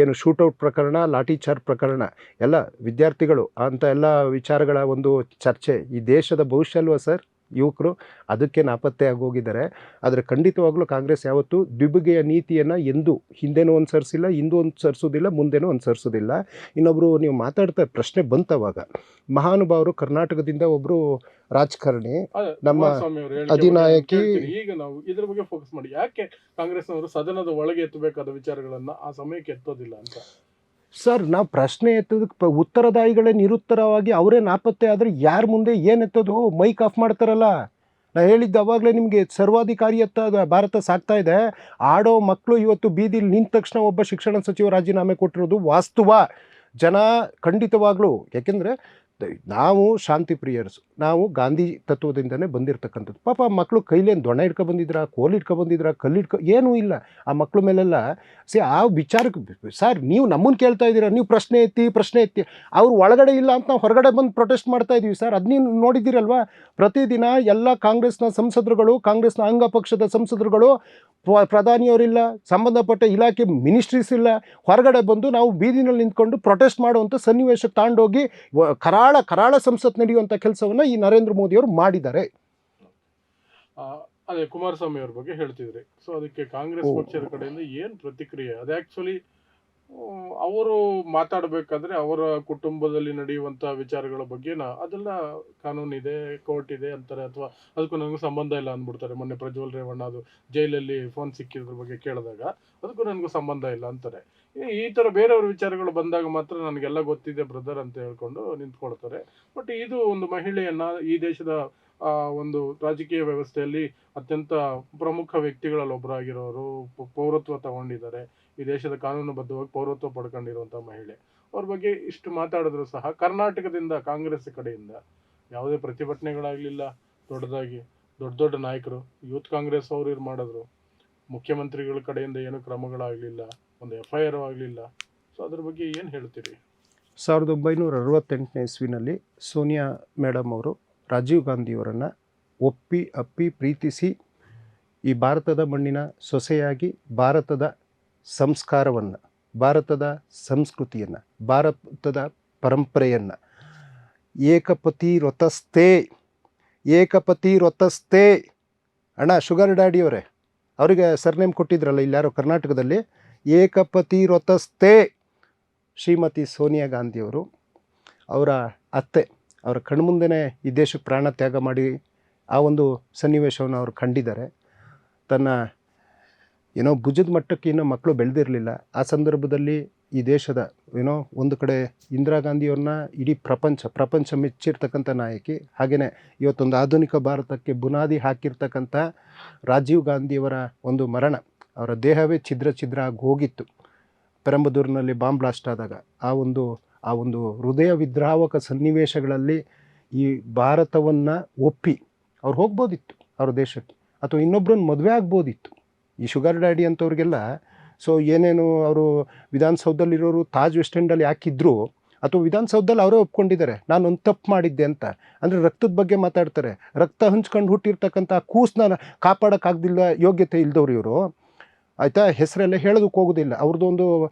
ಏನು ಶೂಟೌಟ್ ಪ್ರಕರಣ, ಲಾಠಿ ಚಾರ್ಜ್ ಪ್ರಕರಣ, ಎಲ್ಲ ವಿದ್ಯಾರ್ಥಿಗಳು ಅಂಥ ಎಲ್ಲ ವಿಚಾರಗಳ ಒಂದು ಚರ್ಚೆ. ಈ ದೇಶದ ಭವಿಷ್ಯ ಅಲ್ವಾ ಸರ್ ಯುವಕರು, ಅದಕ್ಕೆ ನಾಪತ್ತೆ ಆಗೋಗಿದ್ದಾರೆ. ಆದರೆ ಖಂಡಿತವಾಗ್ಲೂ ಕಾಂಗ್ರೆಸ್ ಯಾವತ್ತೂ ದ್ವಿಬಗೆಯ ನೀತಿಯನ್ನು ಎಂದೂ ಹಿಂದೆನೂ ಅನುಸರಿಸಿಲ್ಲ, ಇಂದು ಅನುಸರಿಸೋದಿಲ್ಲ, ಮುಂದೆನೂ ಅನುಸರಿಸೋದಿಲ್ಲ. ಇನ್ನೊಬ್ಬರು ನೀವು ಮಾತಾಡ್ತಾ ಪ್ರಶ್ನೆ ಬಂತವಾಗ, ಮಹಾನುಭಾವರು ಕರ್ನಾಟಕದಿಂದ ಒಬ್ಬರು ರಾಜಕಾರಣಿ, ನಮ್ಮ ಕುಮಾರಸ್ವಾಮಿ ಅವ್ರ ಹೇಳಿಕೆ ಅಧಿನಾಯಕಿ. ಬಗ್ಗೆ ಹೇಳ್ತೀನಿ. ಈಗ ನಾವು ಇದ್ರ ಬಗ್ಗೆ ಫೋಕಸ್ ಮಾಡಿ, ಯಾಕೆ ಕಾಂಗ್ರೆಸ್ನವರು ಸದನದ ಒಳಗೆ ಎತ್ತಬೇಕಾದ ವಿಚಾರಗಳನ್ನ ಆ ಸಮಯಕ್ಕೆ ಎತ್ತೋದಿಲ್ಲ ಅಂತ. ಸರ್, ನಾವು ಪ್ರಶ್ನೆ ಎತ್ತೋದಕ್ಕೆ ಉತ್ತರದಾಯಿಗಳೇ ನಿರುತ್ತರವಾಗಿ ಅವರೇ ನಾಪತ್ತೆ ಆದರೆ ಯಾರ ಮುಂದೆ ಏನು ಎತ್ತೋದು? ಮೈಕ್ ಆಫ್ ಮಾಡ್ತಾರಲ್ಲ. ನಾ ಹೇಳಿದ್ದು ಅವಾಗಲೇ ನಿಮಗೆ, ಸರ್ವಾಧಿಕಾರಿಯತ್ತ ಭಾರತ ಸಾಗ್ತಾ ಇದೆ. ಆಡೋ ಮಕ್ಕಳು ಇವತ್ತು ಬೀದಿಲಿ ನಿಂತ ತಕ್ಷಣ ಒಬ್ಬ ಶಿಕ್ಷಣ ಸಚಿವ ರಾಜೀನಾಮೆ ಕೊಟ್ಟಿರೋದು ವಾಸ್ತವ. ಜನ ಖಂಡಿತವಾಗ್ಲೂ, ಯಾಕೆಂದರೆ ನಾವು ಶಾಂತಿ ಪ್ರಿಯರ್ಸು, ನಾವು ಗಾಂಧಿ ತತ್ವದಿಂದನೇ ಬಂದಿರತಕ್ಕಂಥದ್ದು. ಪಾಪ ಮಕ್ಕಳು ಕೈಲೇನು ದೊಣ್ಣೆ ಬಂದಿದ್ರ, ಕೋಲ್ ಬಂದಿದ್ರ, ಕಲ್ಲಿಡ್ಕೊ ಏನೂ ಇಲ್ಲ ಆ ಮಕ್ಕಳ ಮೇಲೆಲ್ಲ. ಆ ವಿಚಾರಕ್ಕೆ ಸರ್ ನೀವು ನಮ್ಮನ್ನು ಕೇಳ್ತಾ ಇದ್ದೀರಾ, ನೀವು ಪ್ರಶ್ನೆ ಎತ್ತಿ ಅವ್ರು ಒಳಗಡೆ ಇಲ್ಲ ಅಂತ ನಾವು ಹೊರಗಡೆ ಬಂದು ಪ್ರೊಟೆಸ್ಟ್ ಮಾಡ್ತಾ ಇದ್ದೀವಿ ಸರ್. ಅದು ನೀವು ನೋಡಿದ್ದೀರಲ್ವಾ? ಪ್ರತಿದಿನ ಎಲ್ಲ ಕಾಂಗ್ರೆಸ್ನ ಸಂಸದರುಗಳು, ಕಾಂಗ್ರೆಸ್ನ ಅಂಗಪಕ್ಷದ ಸಂಸದರುಗಳು, ಪ್ರಧಾನಿಯವರಿಲ್ಲ, ಸಂಬಂಧಪಟ್ಟ ಇಲಾಖೆ ಮಿನಿಸ್ಟ್ರೀಸ್ ಇಲ್ಲ, ಹೊರಗಡೆ ಬಂದು ನಾವು ಬೀದಿನಲ್ಲಿ ನಿಂತ್ಕೊಂಡು ಪ್ರೊಟೆಸ್ಟ್ ಮಾಡುವಂಥ ಸನ್ನಿವೇಶಕ್ಕೆ ತಾಂಡೋಗಿ ಕರಾಳ ಸಂಸತ್ ನಡೆಯುವಂಥ ಕೆಲಸವನ್ನು ಈ ನರೇಂದ್ರ ಮೋದಿಯವರು ಮಾಡಿದ್ದಾರೆ. ಅದೇ ಕುಮಾರಸ್ವಾಮಿ ಅವ್ರ ಬಗ್ಗೆ ಹೇಳ್ತಿದ್ರಿ. ಸೊ ಅದಕ್ಕೆ ಕಾಂಗ್ರೆಸ್ ಪಕ್ಷದ ಕಡೆಯಿಂದ ಏನ್ ಪ್ರತಿಕ್ರಿಯೆ? ಅದು ಆಕ್ಚುಲಿ ಅವರು ಮಾತಾಡಬೇಕಾದ್ರೆ ಅವರ ಕುಟುಂಬದಲ್ಲಿ ನಡೆಯುವಂತ ವಿಚಾರಗಳ ಬಗ್ಗೆ ಅದೆಲ್ಲ ಕಾನೂನಿದೆ, ಕೋರ್ಟ್ ಇದೆ ಅಂತಾರೆ, ಅಥವಾ ಅದಕ್ಕೂ ನನಗೂ ಸಂಬಂಧ ಇಲ್ಲ ಅಂದ್ಬಿಡ್ತಾರೆ. ಮೊನ್ನೆ ಪ್ರಜ್ವಲ್ ರೇವಣ್ಣ ಅದು ಜೈಲಲ್ಲಿ ಫೋನ್ ಸಿಕ್ಕಿದ್ರ ಬಗ್ಗೆ ಕೇಳಿದಾಗ ಅದಕ್ಕೂ ನನಗೂ ಸಂಬಂಧ ಇಲ್ಲ ಅಂತಾರೆ. ಈ ತರ ಬೇರೆಯವ್ರ ವಿಚಾರಗಳು ಬಂದಾಗ ಮಾತ್ರ ನನಗೆಲ್ಲ ಗೊತ್ತಿದೆ ಬ್ರದರ್ ಅಂತ ಹೇಳ್ಕೊಂಡು ನಿಂತ್ಕೊಳ್ತಾರೆ. ಬಟ್ ಇದು ಒಂದು ಮಹಿಳೆಯನ್ನ ಈ ದೇಶದ ಒಂದು ರಾಜಕೀಯ ವ್ಯವಸ್ಥೆಯಲ್ಲಿ ಅತ್ಯಂತ ಪ್ರಮುಖ ವ್ಯಕ್ತಿಗಳಲ್ಲಿ ಒಬ್ಬರಾಗಿರೋರು, ಪೌರತ್ವ ತಗೊಂಡಿದ್ದಾರೆ, ಈ ದೇಶದ ಕಾನೂನುಬದ್ಧವಾಗಿ ಪೌರತ್ವ ಪಡ್ಕೊಂಡಿರುವಂಥ ಮಹಿಳೆ. ಅವ್ರ ಬಗ್ಗೆ ಇಷ್ಟು ಮಾತಾಡಿದ್ರು ಸಹ ಕರ್ನಾಟಕದಿಂದ ಕಾಂಗ್ರೆಸ್ ಕಡೆಯಿಂದ ಯಾವುದೇ ಪ್ರತಿಭಟನೆಗಳಾಗಲಿಲ್ಲ. ದೊಡ್ಡದಾಗಿ ದೊಡ್ಡ ನಾಯಕರು, ಯೂತ್ ಕಾಂಗ್ರೆಸ್ ಅವರು ಇದು ಮಾಡಿದ್ರು, ಮುಖ್ಯಮಂತ್ರಿಗಳ ಕಡೆಯಿಂದ ಏನು ಕ್ರಮಗಳಾಗಲಿಲ್ಲ, ಒಂದು FIR ಆಗಲಿಲ್ಲ. ಸೊ ಅದ್ರ ಬಗ್ಗೆ ಏನು ಹೇಳ್ತೀರಿ? 1968ನೇ ಇಸ್ವಿನಲ್ಲಿ ಸೋನಿಯಾ ಮೇಡಮ್ ಅವರು ರಾಜೀವ್ ಗಾಂಧಿಯವರನ್ನು ಅಪ್ಪಿ ಪ್ರೀತಿಸಿ ಈ ಭಾರತದ ಮಣ್ಣಿನ ಸೊಸೆಯಾಗಿ ಭಾರತದ ಸಂಸ್ಕಾರವನ್ನು, ಭಾರತದ ಸಂಸ್ಕೃತಿಯನ್ನು, ಭಾರತದ ಪರಂಪರೆಯನ್ನು ಏಕಪತಿ ವ್ರತಸ್ಥೆ ಅಣ್ಣ ಶುಗರ್ ಡ್ಯಾಡಿಯವರೇ, ಅವರಿಗೆ ಸರ್ನೇಮ್ ಕೊಟ್ಟಿದ್ರಲ್ಲ ಇಲ್ಲಾರೋ ಕರ್ನಾಟಕದಲ್ಲಿ, ಏಕಪತಿ ವ್ರತಸ್ಥೆ ಶ್ರೀಮತಿ ಸೋನಿಯಾ ಗಾಂಧಿಯವರು, ಅವರ ಅತ್ತೆ, ಅವರ ಕಣ್ಮುಂದೆನೇ ಈ ದೇಶಕ್ಕೆ ಪ್ರಾಣ ತ್ಯಾಗ ಮಾಡಿ ಆ ಒಂದು ಸನ್ನಿವೇಶವನ್ನು ಅವರು ಕಂಡಿದ್ದಾರೆ. ತನ್ನ ಭುಜದ ಮಟ್ಟಕ್ಕೆ ಇನ್ನೂ ಮಕ್ಕಳು ಬೆಳೆದಿರಲಿಲ್ಲ. ಆ ಸಂದರ್ಭದಲ್ಲಿ ಈ ದೇಶದ ಒಂದು ಕಡೆ ಇಂದಿರಾ ಗಾಂಧಿಯವ್ರನ್ನ ಇಡೀ ಪ್ರಪಂಚ ಮೆಚ್ಚಿರ್ತಕ್ಕಂಥ ನಾಯಕಿ, ಹಾಗೆಯೇ ಇವತ್ತೊಂದು ಆಧುನಿಕ ಭಾರತಕ್ಕೆ ಬುನಾದಿ ಹಾಕಿರ್ತಕ್ಕಂಥ ರಾಜೀವ್ ಗಾಂಧಿಯವರ ಒಂದು ಮರಣ, ಅವರ ದೇಹವೇ ಛಿದ್ರ ಆಗಿ ಹೋಗಿತ್ತು ಪೆರಂಬದೂರಿನಲ್ಲಿ ಬಾಂಬ್ ಬ್ಲಾಸ್ಟ್ ಆದಾಗ. ಆ ಒಂದು ಹೃದಯ ವಿದ್ರಾವಕ ಸನ್ನಿವೇಶಗಳಲ್ಲಿ ಈ ಭಾರತವನ್ನು ಒಪ್ಪಿ ಅವ್ರು ಹೋಗ್ಬೋದಿತ್ತು ಅವ್ರ ದೇಶಕ್ಕೆ, ಅಥವಾ ಇನ್ನೊಬ್ಬರನ್ನ ಮದುವೆ ಆಗ್ಬೋದಿತ್ತು. ಈ ಶುಗರ್ ಡ್ಯಾಡಿ ಅಂಥವ್ರಿಗೆಲ್ಲ ಸೊ ಏನೇನು ಅವರು ವಿಧಾನಸೌಧದಲ್ಲಿರೋರು ತಾಜ್ ವೆಸ್ಟ್ ಎಂಡಲ್ಲಿ ಯಾಕಿದ್ರು, ಅಥವಾ ವಿಧಾನಸೌಧದಲ್ಲಿ ಅವರೇ ಒಪ್ಕೊಂಡಿದ್ದಾರೆ ನಾನೊಂದು ತಪ್ಪು ಮಾಡಿದ್ದೆ ಅಂತ. ಅಂದರೆ ರಕ್ತದ ಬಗ್ಗೆ ಮಾತಾಡ್ತಾರೆ. ರಕ್ತ ಹಂಚ್ಕೊಂಡು ಹುಟ್ಟಿರ್ತಕ್ಕಂಥ ಕೂಸನ್ನ ಕಾಪಾಡೋಕ್ಕಾಗ್ದಿಲ್ಲ ಯೋಗ್ಯತೆ ಇಲ್ದವ್ರು ಇವರು, ಆಯಿತಾ? ಹೆಸರೆಲ್ಲ ಹೇಳೋದಕ್ಕೆ ಹೋಗೋದಿಲ್ಲ, ಅವ್ರದ್ದೊಂದು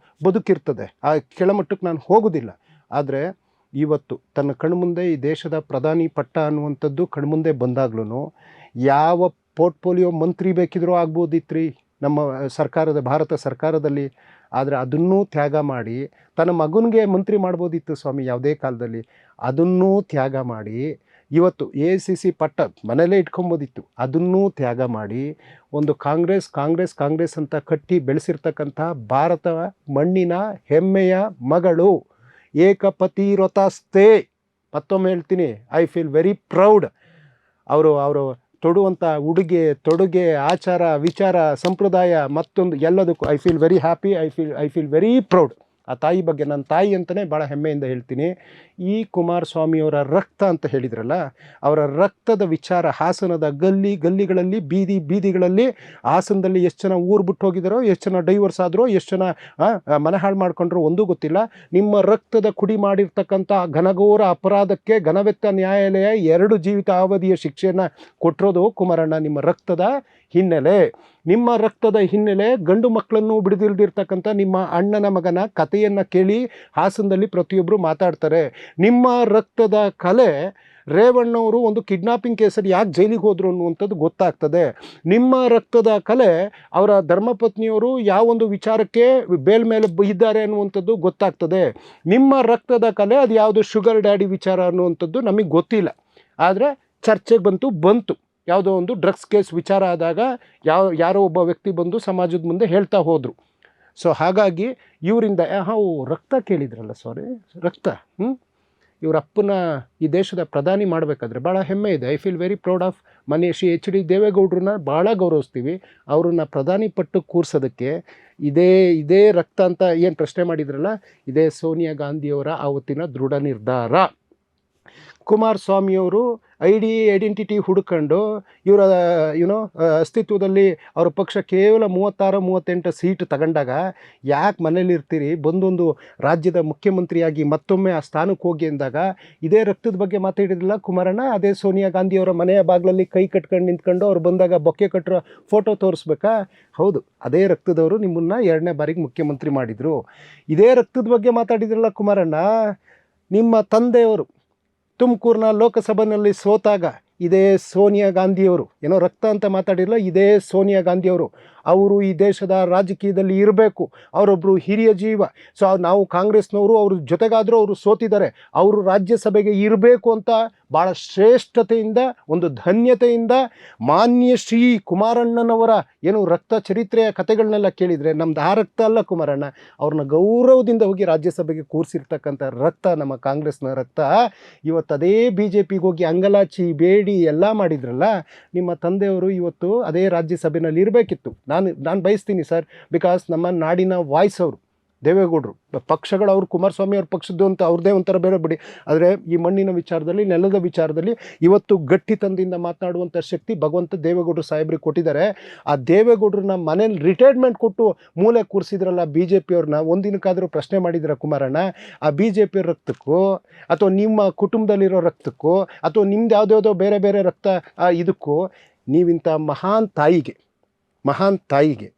ಬದುಕಿರ್ತದೆ, ಆ ಕೆಳಮಟ್ಟಕ್ಕೆ ನಾನು ಹೋಗೋದಿಲ್ಲ. ಆದರೆ ಇವತ್ತು ತನ್ನ ಕಣ್ಮುಂದೆ ಈ ದೇಶದ ಪ್ರಧಾನಿ ಪಟ್ಟ ಅನ್ನುವಂಥದ್ದು ಕಣ್ಮುಂದೆ ಬಂದಾಗ್ಲೂ ಯಾವ ಪೋರ್ಟ್ಫೋಲಿಯೋ ಮಂತ್ರಿ ಬೇಕಿದ್ರೂ ಆಗ್ಬೋದಿತ್ತು ನಮ್ಮ ಭಾರತ ಸರ್ಕಾರದಲ್ಲಿ. ಆದರೆ ಅದನ್ನೂ ತ್ಯಾಗ ಮಾಡಿ ತನ್ನ ಮಗನಿಗೆ ಮಂತ್ರಿ ಮಾಡ್ಬೋದಿತ್ತು ಸ್ವಾಮಿ ಯಾವುದೇ ಕಾಲದಲ್ಲಿ. ಅದನ್ನೂ ತ್ಯಾಗ ಮಾಡಿ ಇವತ್ತು AICC ಪಟ್ಟ ಮನೇಲೇ ಇಟ್ಕೊಬೋದಿತ್ತು. ಅದನ್ನೂ ತ್ಯಾಗ ಮಾಡಿ ಒಂದು ಕಾಂಗ್ರೆಸ್ ಅಂತ ಕಟ್ಟಿ ಬೆಳೆಸಿರ್ತಕ್ಕಂಥ ಭಾರತ ಮಣ್ಣಿನ ಹೆಮ್ಮೆಯ ಮಗಳು ಏಕಪತಿ ವ್ರತಸ್ಥೆ. ಮತ್ತೊಮ್ಮೆ ಹೇಳ್ತೀನಿ, ಐ ಫೀಲ್ ವೆರಿ ಪ್ರೌಡ್. ಅವರು ತೊಡುವಂಥ ಉಡುಗೆ ತೊಡುಗೆ, ಆಚಾರ ವಿಚಾರ, ಸಂಪ್ರದಾಯ, ಮತ್ತೊಂದು ಎಲ್ಲದಕ್ಕೂ I feel very happy, I feel very proud. ಆ ತಾಯಿ ಬಗ್ಗೆ ನನ್ನ ತಾಯಿ ಅಂತಲೇ ಭಾಳ ಹೆಮ್ಮೆಯಿಂದ ಹೇಳ್ತೀನಿ. ಈ ಕುಮಾರಸ್ವಾಮಿಯವರ ರಕ್ತ ಅಂತ ಹೇಳಿದ್ರಲ್ಲ, ಅವರ ರಕ್ತದ ವಿಚಾರ ಹಾಸನದ ಗಲ್ಲಿಗಳಲ್ಲಿ ಬೀದಿಗಳಲ್ಲಿ ಹಾಸನದಲ್ಲಿ ಎಷ್ಟು ಜನ ಊರು ಬಿಟ್ಟು ಹೋಗಿದ್ದಾರೋ, ಎಷ್ಟು ಜನ ಡೈವರ್ಸ್ ಆದರೋ, ಎಷ್ಟು ಜನ ಮನೆ ಹಾಳು ಮಾಡ್ಕೊಂಡ್ರು ಒಂದೂ ಗೊತ್ತಿಲ್ಲ. ನಿಮ್ಮ ರಕ್ತದ ಕುಡಿ ಮಾಡಿರ್ತಕ್ಕಂಥ ಘನಘೋರ ಅಪರಾಧಕ್ಕೆ ಘನವೆತ್ತ ನ್ಯಾಯಾಲಯ 2 ಜೀವಿತಾವಧಿಯ ಶಿಕ್ಷೆಯನ್ನು ಕೊಟ್ಟಿರೋದು ಕುಮಾರಣ್ಣ. ನಿಮ್ಮ ರಕ್ತದ ಹಿನ್ನೆಲೆ, ನಿಮ್ಮ ರಕ್ತದ ಹಿನ್ನೆಲೆ, ಗಂಡು ಮಕ್ಕಳನ್ನು ಬಿಡದಿಲ್ದಿರ್ತಕ್ಕಂಥ ನಿಮ್ಮ ಅಣ್ಣನ ಮಗನ ಕಥೆಯನ್ನು ಕೇಳಿ ಹಾಸನದಲ್ಲಿ ಪ್ರತಿಯೊಬ್ಬರು ಮಾತಾಡ್ತಾರೆ. ನಿಮ್ಮ ರಕ್ತದ ಕಲೆ ರೇವಣ್ಣವರು ಒಂದು ಕಿಡ್ನಾಪಿಂಗ್ ಕೇಸಲ್ಲಿ ಯಾಕೆ ಜೈಲಿಗೆ ಹೋದರು ಅನ್ನುವಂಥದ್ದು ಗೊತ್ತಾಗ್ತದೆ. ನಿಮ್ಮ ರಕ್ತದ ಕಲೆ ಅವರ ಧರ್ಮಪತ್ನಿಯವರು ಯಾವೊಂದು ವಿಚಾರಕ್ಕೆ ಬೇಲ್ ಮೇಲೆ ಇದ್ದಾರೆ ಅನ್ನುವಂಥದ್ದು ಗೊತ್ತಾಗ್ತದೆ. ನಿಮ್ಮ ರಕ್ತದ ಕಲೆ ಅದು ಯಾವುದು ಶುಗರ್ ಡ್ಯಾಡಿ ವಿಚಾರ ಅನ್ನುವಂಥದ್ದು ನಮಗೆ ಗೊತ್ತಿಲ್ಲ, ಆದರೆ ಚರ್ಚೆಗೆ ಬಂತು. ಯಾವುದೋ ಒಂದು ಡ್ರಗ್ಸ್ ಕೇಸ್ ವಿಚಾರ ಆದಾಗ ಯಾರೋ ಒಬ್ಬ ವ್ಯಕ್ತಿ ಬಂದು ಸಮಾಜದ ಮುಂದೆ ಹೇಳ್ತಾ ಹೋದರು. ಸೊ ಹಾಗಾಗಿ ಇವರಿಂದ ರಕ್ತ ಕೇಳಿದ್ರಲ್ಲ, ರಕ್ತ ಇವರ ಅಪ್ಪನ ಈ ದೇಶದ ಪ್ರಧಾನಿ ಮಾಡಬೇಕಾದ್ರೆ ಭಾಳ ಹೆಮ್ಮೆ ಇದೆ. I feel very proud of ಮಾನ್ಯ ಶ್ರೀ HD ದೇವೇಗೌಡರನ್ನ ಭಾಳ ಗೌರವಿಸ್ತೀವಿ. ಅವ್ರನ್ನ ಪ್ರಧಾನಿ ಪಟ್ಟು ಕೂರಿಸೋದಕ್ಕೆ ಇದೇ ರಕ್ತ ಅಂತ ಏನು ಪ್ರಶ್ನೆ ಮಾಡಿದ್ರಲ್ಲ, ಇದೇ ಸೋನಿಯಾ ಗಾಂಧಿಯವರ ಆವತ್ತಿನ ದೃಢ ನಿರ್ಧಾರ. ಕುಮಾರಸ್ವಾಮಿಯವರು ಐಡೆಂಟಿಟಿ ಹುಡುಕೊಂಡು ಇವರ ಅಸ್ತಿತ್ವದಲ್ಲಿ ಅವರ ಪಕ್ಷ ಕೇವಲ 36-38 ಸೀಟ್ ತಗೊಂಡಾಗ ಯಾಕೆ ಮನೇಲಿರ್ತೀರಿ, ಬಂದೊಂದು ರಾಜ್ಯದ ಮುಖ್ಯಮಂತ್ರಿಯಾಗಿ ಮತ್ತೊಮ್ಮೆ ಆ ಸ್ಥಾನಕ್ಕೆ ಹೋಗಿ ಅಂದಾಗ ಇದೇ ರಕ್ತದ ಬಗ್ಗೆ ಮಾತಾಡಿದ್ರಲ್ಲ ಕುಮಾರಣ್ಣ. ಅದೇ ಸೋನಿಯಾ ಗಾಂಧಿಯವರ ಮನೆಯ ಬಾಗಿಲಲ್ಲಿ ಕೈ ಕಟ್ಕೊಂಡು ನಿಂತ್ಕೊಂಡು ಅವ್ರು ಬಂದಾಗ ಬೊಕ್ಕೆ ಕಟ್ಟರೋ ಫೋಟೋ ತೋರಿಸ್ಬೇಕಾ? ಹೌದು, ಅದೇ ರಕ್ತದವರು ನಿಮ್ಮನ್ನು 2ನೇ ಬಾರಿಗೆ ಮುಖ್ಯಮಂತ್ರಿ ಮಾಡಿದರು. ಇದೇ ರಕ್ತದ ಬಗ್ಗೆ ಮಾತಾಡಿದ್ರಲ್ಲ ಕುಮಾರಣ್ಣ. ನಿಮ್ಮ ತಂದೆಯವರು ತುಮಕೂರಿನ ಲೋಕಸಭೆಯಲ್ಲಿ ಸೋತಾಗ ಇದೇ ಸೋನಿಯಾ ಗಾಂಧಿಯವರು, ಏನೋ ರಕ್ತ ಅಂತ ಮಾತಾಡಿರಲ್ಲ, ಇದೇ ಸೋನಿಯಾ ಗಾಂಧಿಯವರು ಅವರು ಈ ದೇಶದ ರಾಜಕೀಯದಲ್ಲಿ ಇರಬೇಕು, ಅವರೊಬ್ಬರು ಹಿರಿಯ ಜೀವ. ಸೊ ನಾವು ಕಾಂಗ್ರೆಸ್ನವರು ಅವ್ರ ಜೊತೆಗಾದರೂ ಅವರು ಸೋತಿದ್ದಾರೆ, ಅವರು ರಾಜ್ಯಸಭೆಗೆ ಇರಬೇಕು ಅಂತ ಭಾಳ ಶ್ರೇಷ್ಠತೆಯಿಂದ, ಒಂದು ಧನ್ಯತೆಯಿಂದ ಮಾನ್ಯ ಶ್ರೀ ಕುಮಾರಣ್ಣನವರ ಏನು ರಕ್ತ ಚರಿತ್ರೆಯ ಕಥೆಗಳನ್ನೆಲ್ಲ ಕೇಳಿದರೆ, ನಮ್ದು ಆ ರಕ್ತ ಅಲ್ಲ ಕುಮಾರಣ್ಣ, ಅವ್ರನ್ನ ಗೌರವದಿಂದ ಹೋಗಿ ರಾಜ್ಯಸಭೆಗೆ ಕೂರಿಸಿರ್ತಕ್ಕಂಥ ರಕ್ತ ನಮ್ಮ ಕಾಂಗ್ರೆಸ್ನ ರಕ್ತ. ಇವತ್ತು ಅದೇ BJPಗೆ ಹೋಗಿ ಅಂಗಲಾಚಿ ಬೇಡಿ ಎಲ್ಲ ಮಾಡಿದ್ರಲ್ಲ, ನಿಮ್ಮ ತಂದೆಯವರು ಇವತ್ತು ಅದೇ ರಾಜ್ಯಸಭೆಯಲ್ಲಿ ಇರಬೇಕಿತ್ತು. ನಾನು ಬಯಸ್ತೀನಿ ಸರ್, ಬಿಕಾಸ್ ನಮ್ಮ ನಾಡಿನ ವಾಯ್ಸ್ ಅವರು ದೇವೇಗೌಡರು. ಪಕ್ಷಗಳು ಅವರು ಕುಮಾರಸ್ವಾಮಿ ಅವ್ರ ಪಕ್ಷದ್ದು ಅಂತ ಅವ್ರದ್ದೇ ಒಂಥರ ಬೇರೆ ಬಿಡಿ, ಆದರೆ ಈ ಮಣ್ಣಿನ ವಿಚಾರದಲ್ಲಿ, ನೆಲದ ವಿಚಾರದಲ್ಲಿ ಇವತ್ತು ಗಟ್ಟಿತನದಿಂದ ಮಾತನಾಡುವಂಥ ಶಕ್ತಿ ಭಗವಂತ ದೇವೇಗೌಡರು ಸಾಹೇಬ್ರಿಗೆ ಕೊಟ್ಟಿದ್ದಾರೆ. ಆ ದೇವೇಗೌಡರನ್ನ ಮನೇಲಿ ರಿಟೈರ್ಮೆಂಟ್ ಕೊಟ್ಟು ಮೂಲೆ ಕೂರಿಸಿದ್ರಲ್ಲ BJP ಅವ್ರನ್ನ, ಒಂದಿನಕ್ಕಾದರೂ ಪ್ರಶ್ನೆ ಮಾಡಿದ್ರ ಕುಮಾರಣ್ಣ? ಆ BJP ರಕ್ತಕ್ಕೋ ಅಥವಾ ನಿಮ್ಮ ಕುಟುಂಬದಲ್ಲಿರೋ ರಕ್ತಕ್ಕೋ ಅಥವಾ ನಿಮ್ದು ಯಾವುದ್ಯಾವುದೋ ಬೇರೆ ಬೇರೆ ರಕ್ತ ಇದಕ್ಕೂ ನೀವಿಂಥ ಮಹಾನ್ ತಾಯಿಗೆ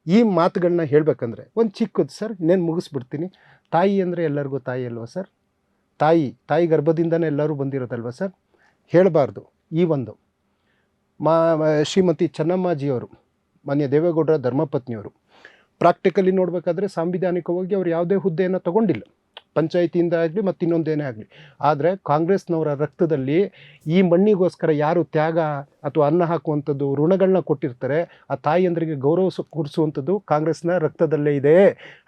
ಈ ಮಾತುಗಳನ್ನ ಹೇಳಬೇಕಂದ್ರೆ ಒಂದು ಚಿಕ್ಕದು ಸರ್, ಇನ್ನೇನು ಮುಗಿಸ್ಬಿಡ್ತೀನಿ. ತಾಯಿ ಅಂದರೆ ಎಲ್ಲರಿಗೂ ತಾಯಿ ಅಲ್ವ ಸರ್? ತಾಯಿ ಗರ್ಭದಿಂದನೇ ಎಲ್ಲರೂ ಬಂದಿರೋದಲ್ವ ಸರ್? ಹೇಳಬಾರ್ದು. ಈ ಒಂದು ಶ್ರೀಮತಿ ಚೆನ್ನಮ್ಮಾಜಿಯವರು, ಮಾನ್ಯ ದೇವೇಗೌಡರ ಧರ್ಮಪತ್ನಿಯವರು, ಪ್ರಾಕ್ಟಿಕಲಿ ನೋಡಬೇಕಾದ್ರೆ ಸಾಂವಿಧಾನಿಕವಾಗಿ ಅವರು ಯಾವುದೇ ಹುದ್ದೆಯನ್ನು ತಗೊಂಡಿಲ್ಲ, ಪಂಚಾಯಿತಿಯಿಂದ ಆಗಲಿ ಮತ್ತು ಇನ್ನೊಂದೇನೇ ಆಗಲಿ. ಆದರೆ ಕಾಂಗ್ರೆಸ್ನವರ ರಕ್ತದಲ್ಲಿ ಈ ಮಣ್ಣಿಗೋಸ್ಕರ ಯಾರು ತ್ಯಾಗ ಅಥವಾ ಅನ್ನ ಹಾಕುವಂಥದ್ದು, ಋಣಗಳನ್ನ ಕೊಟ್ಟಿರ್ತಾರೆ, ಆ ತಾಯಿಯಂದರಿಗೆ ಗೌರವ ಕೂರಿಸುವಂಥದ್ದು ಕಾಂಗ್ರೆಸ್ನ ರಕ್ತದಲ್ಲೇ ಇದೆ.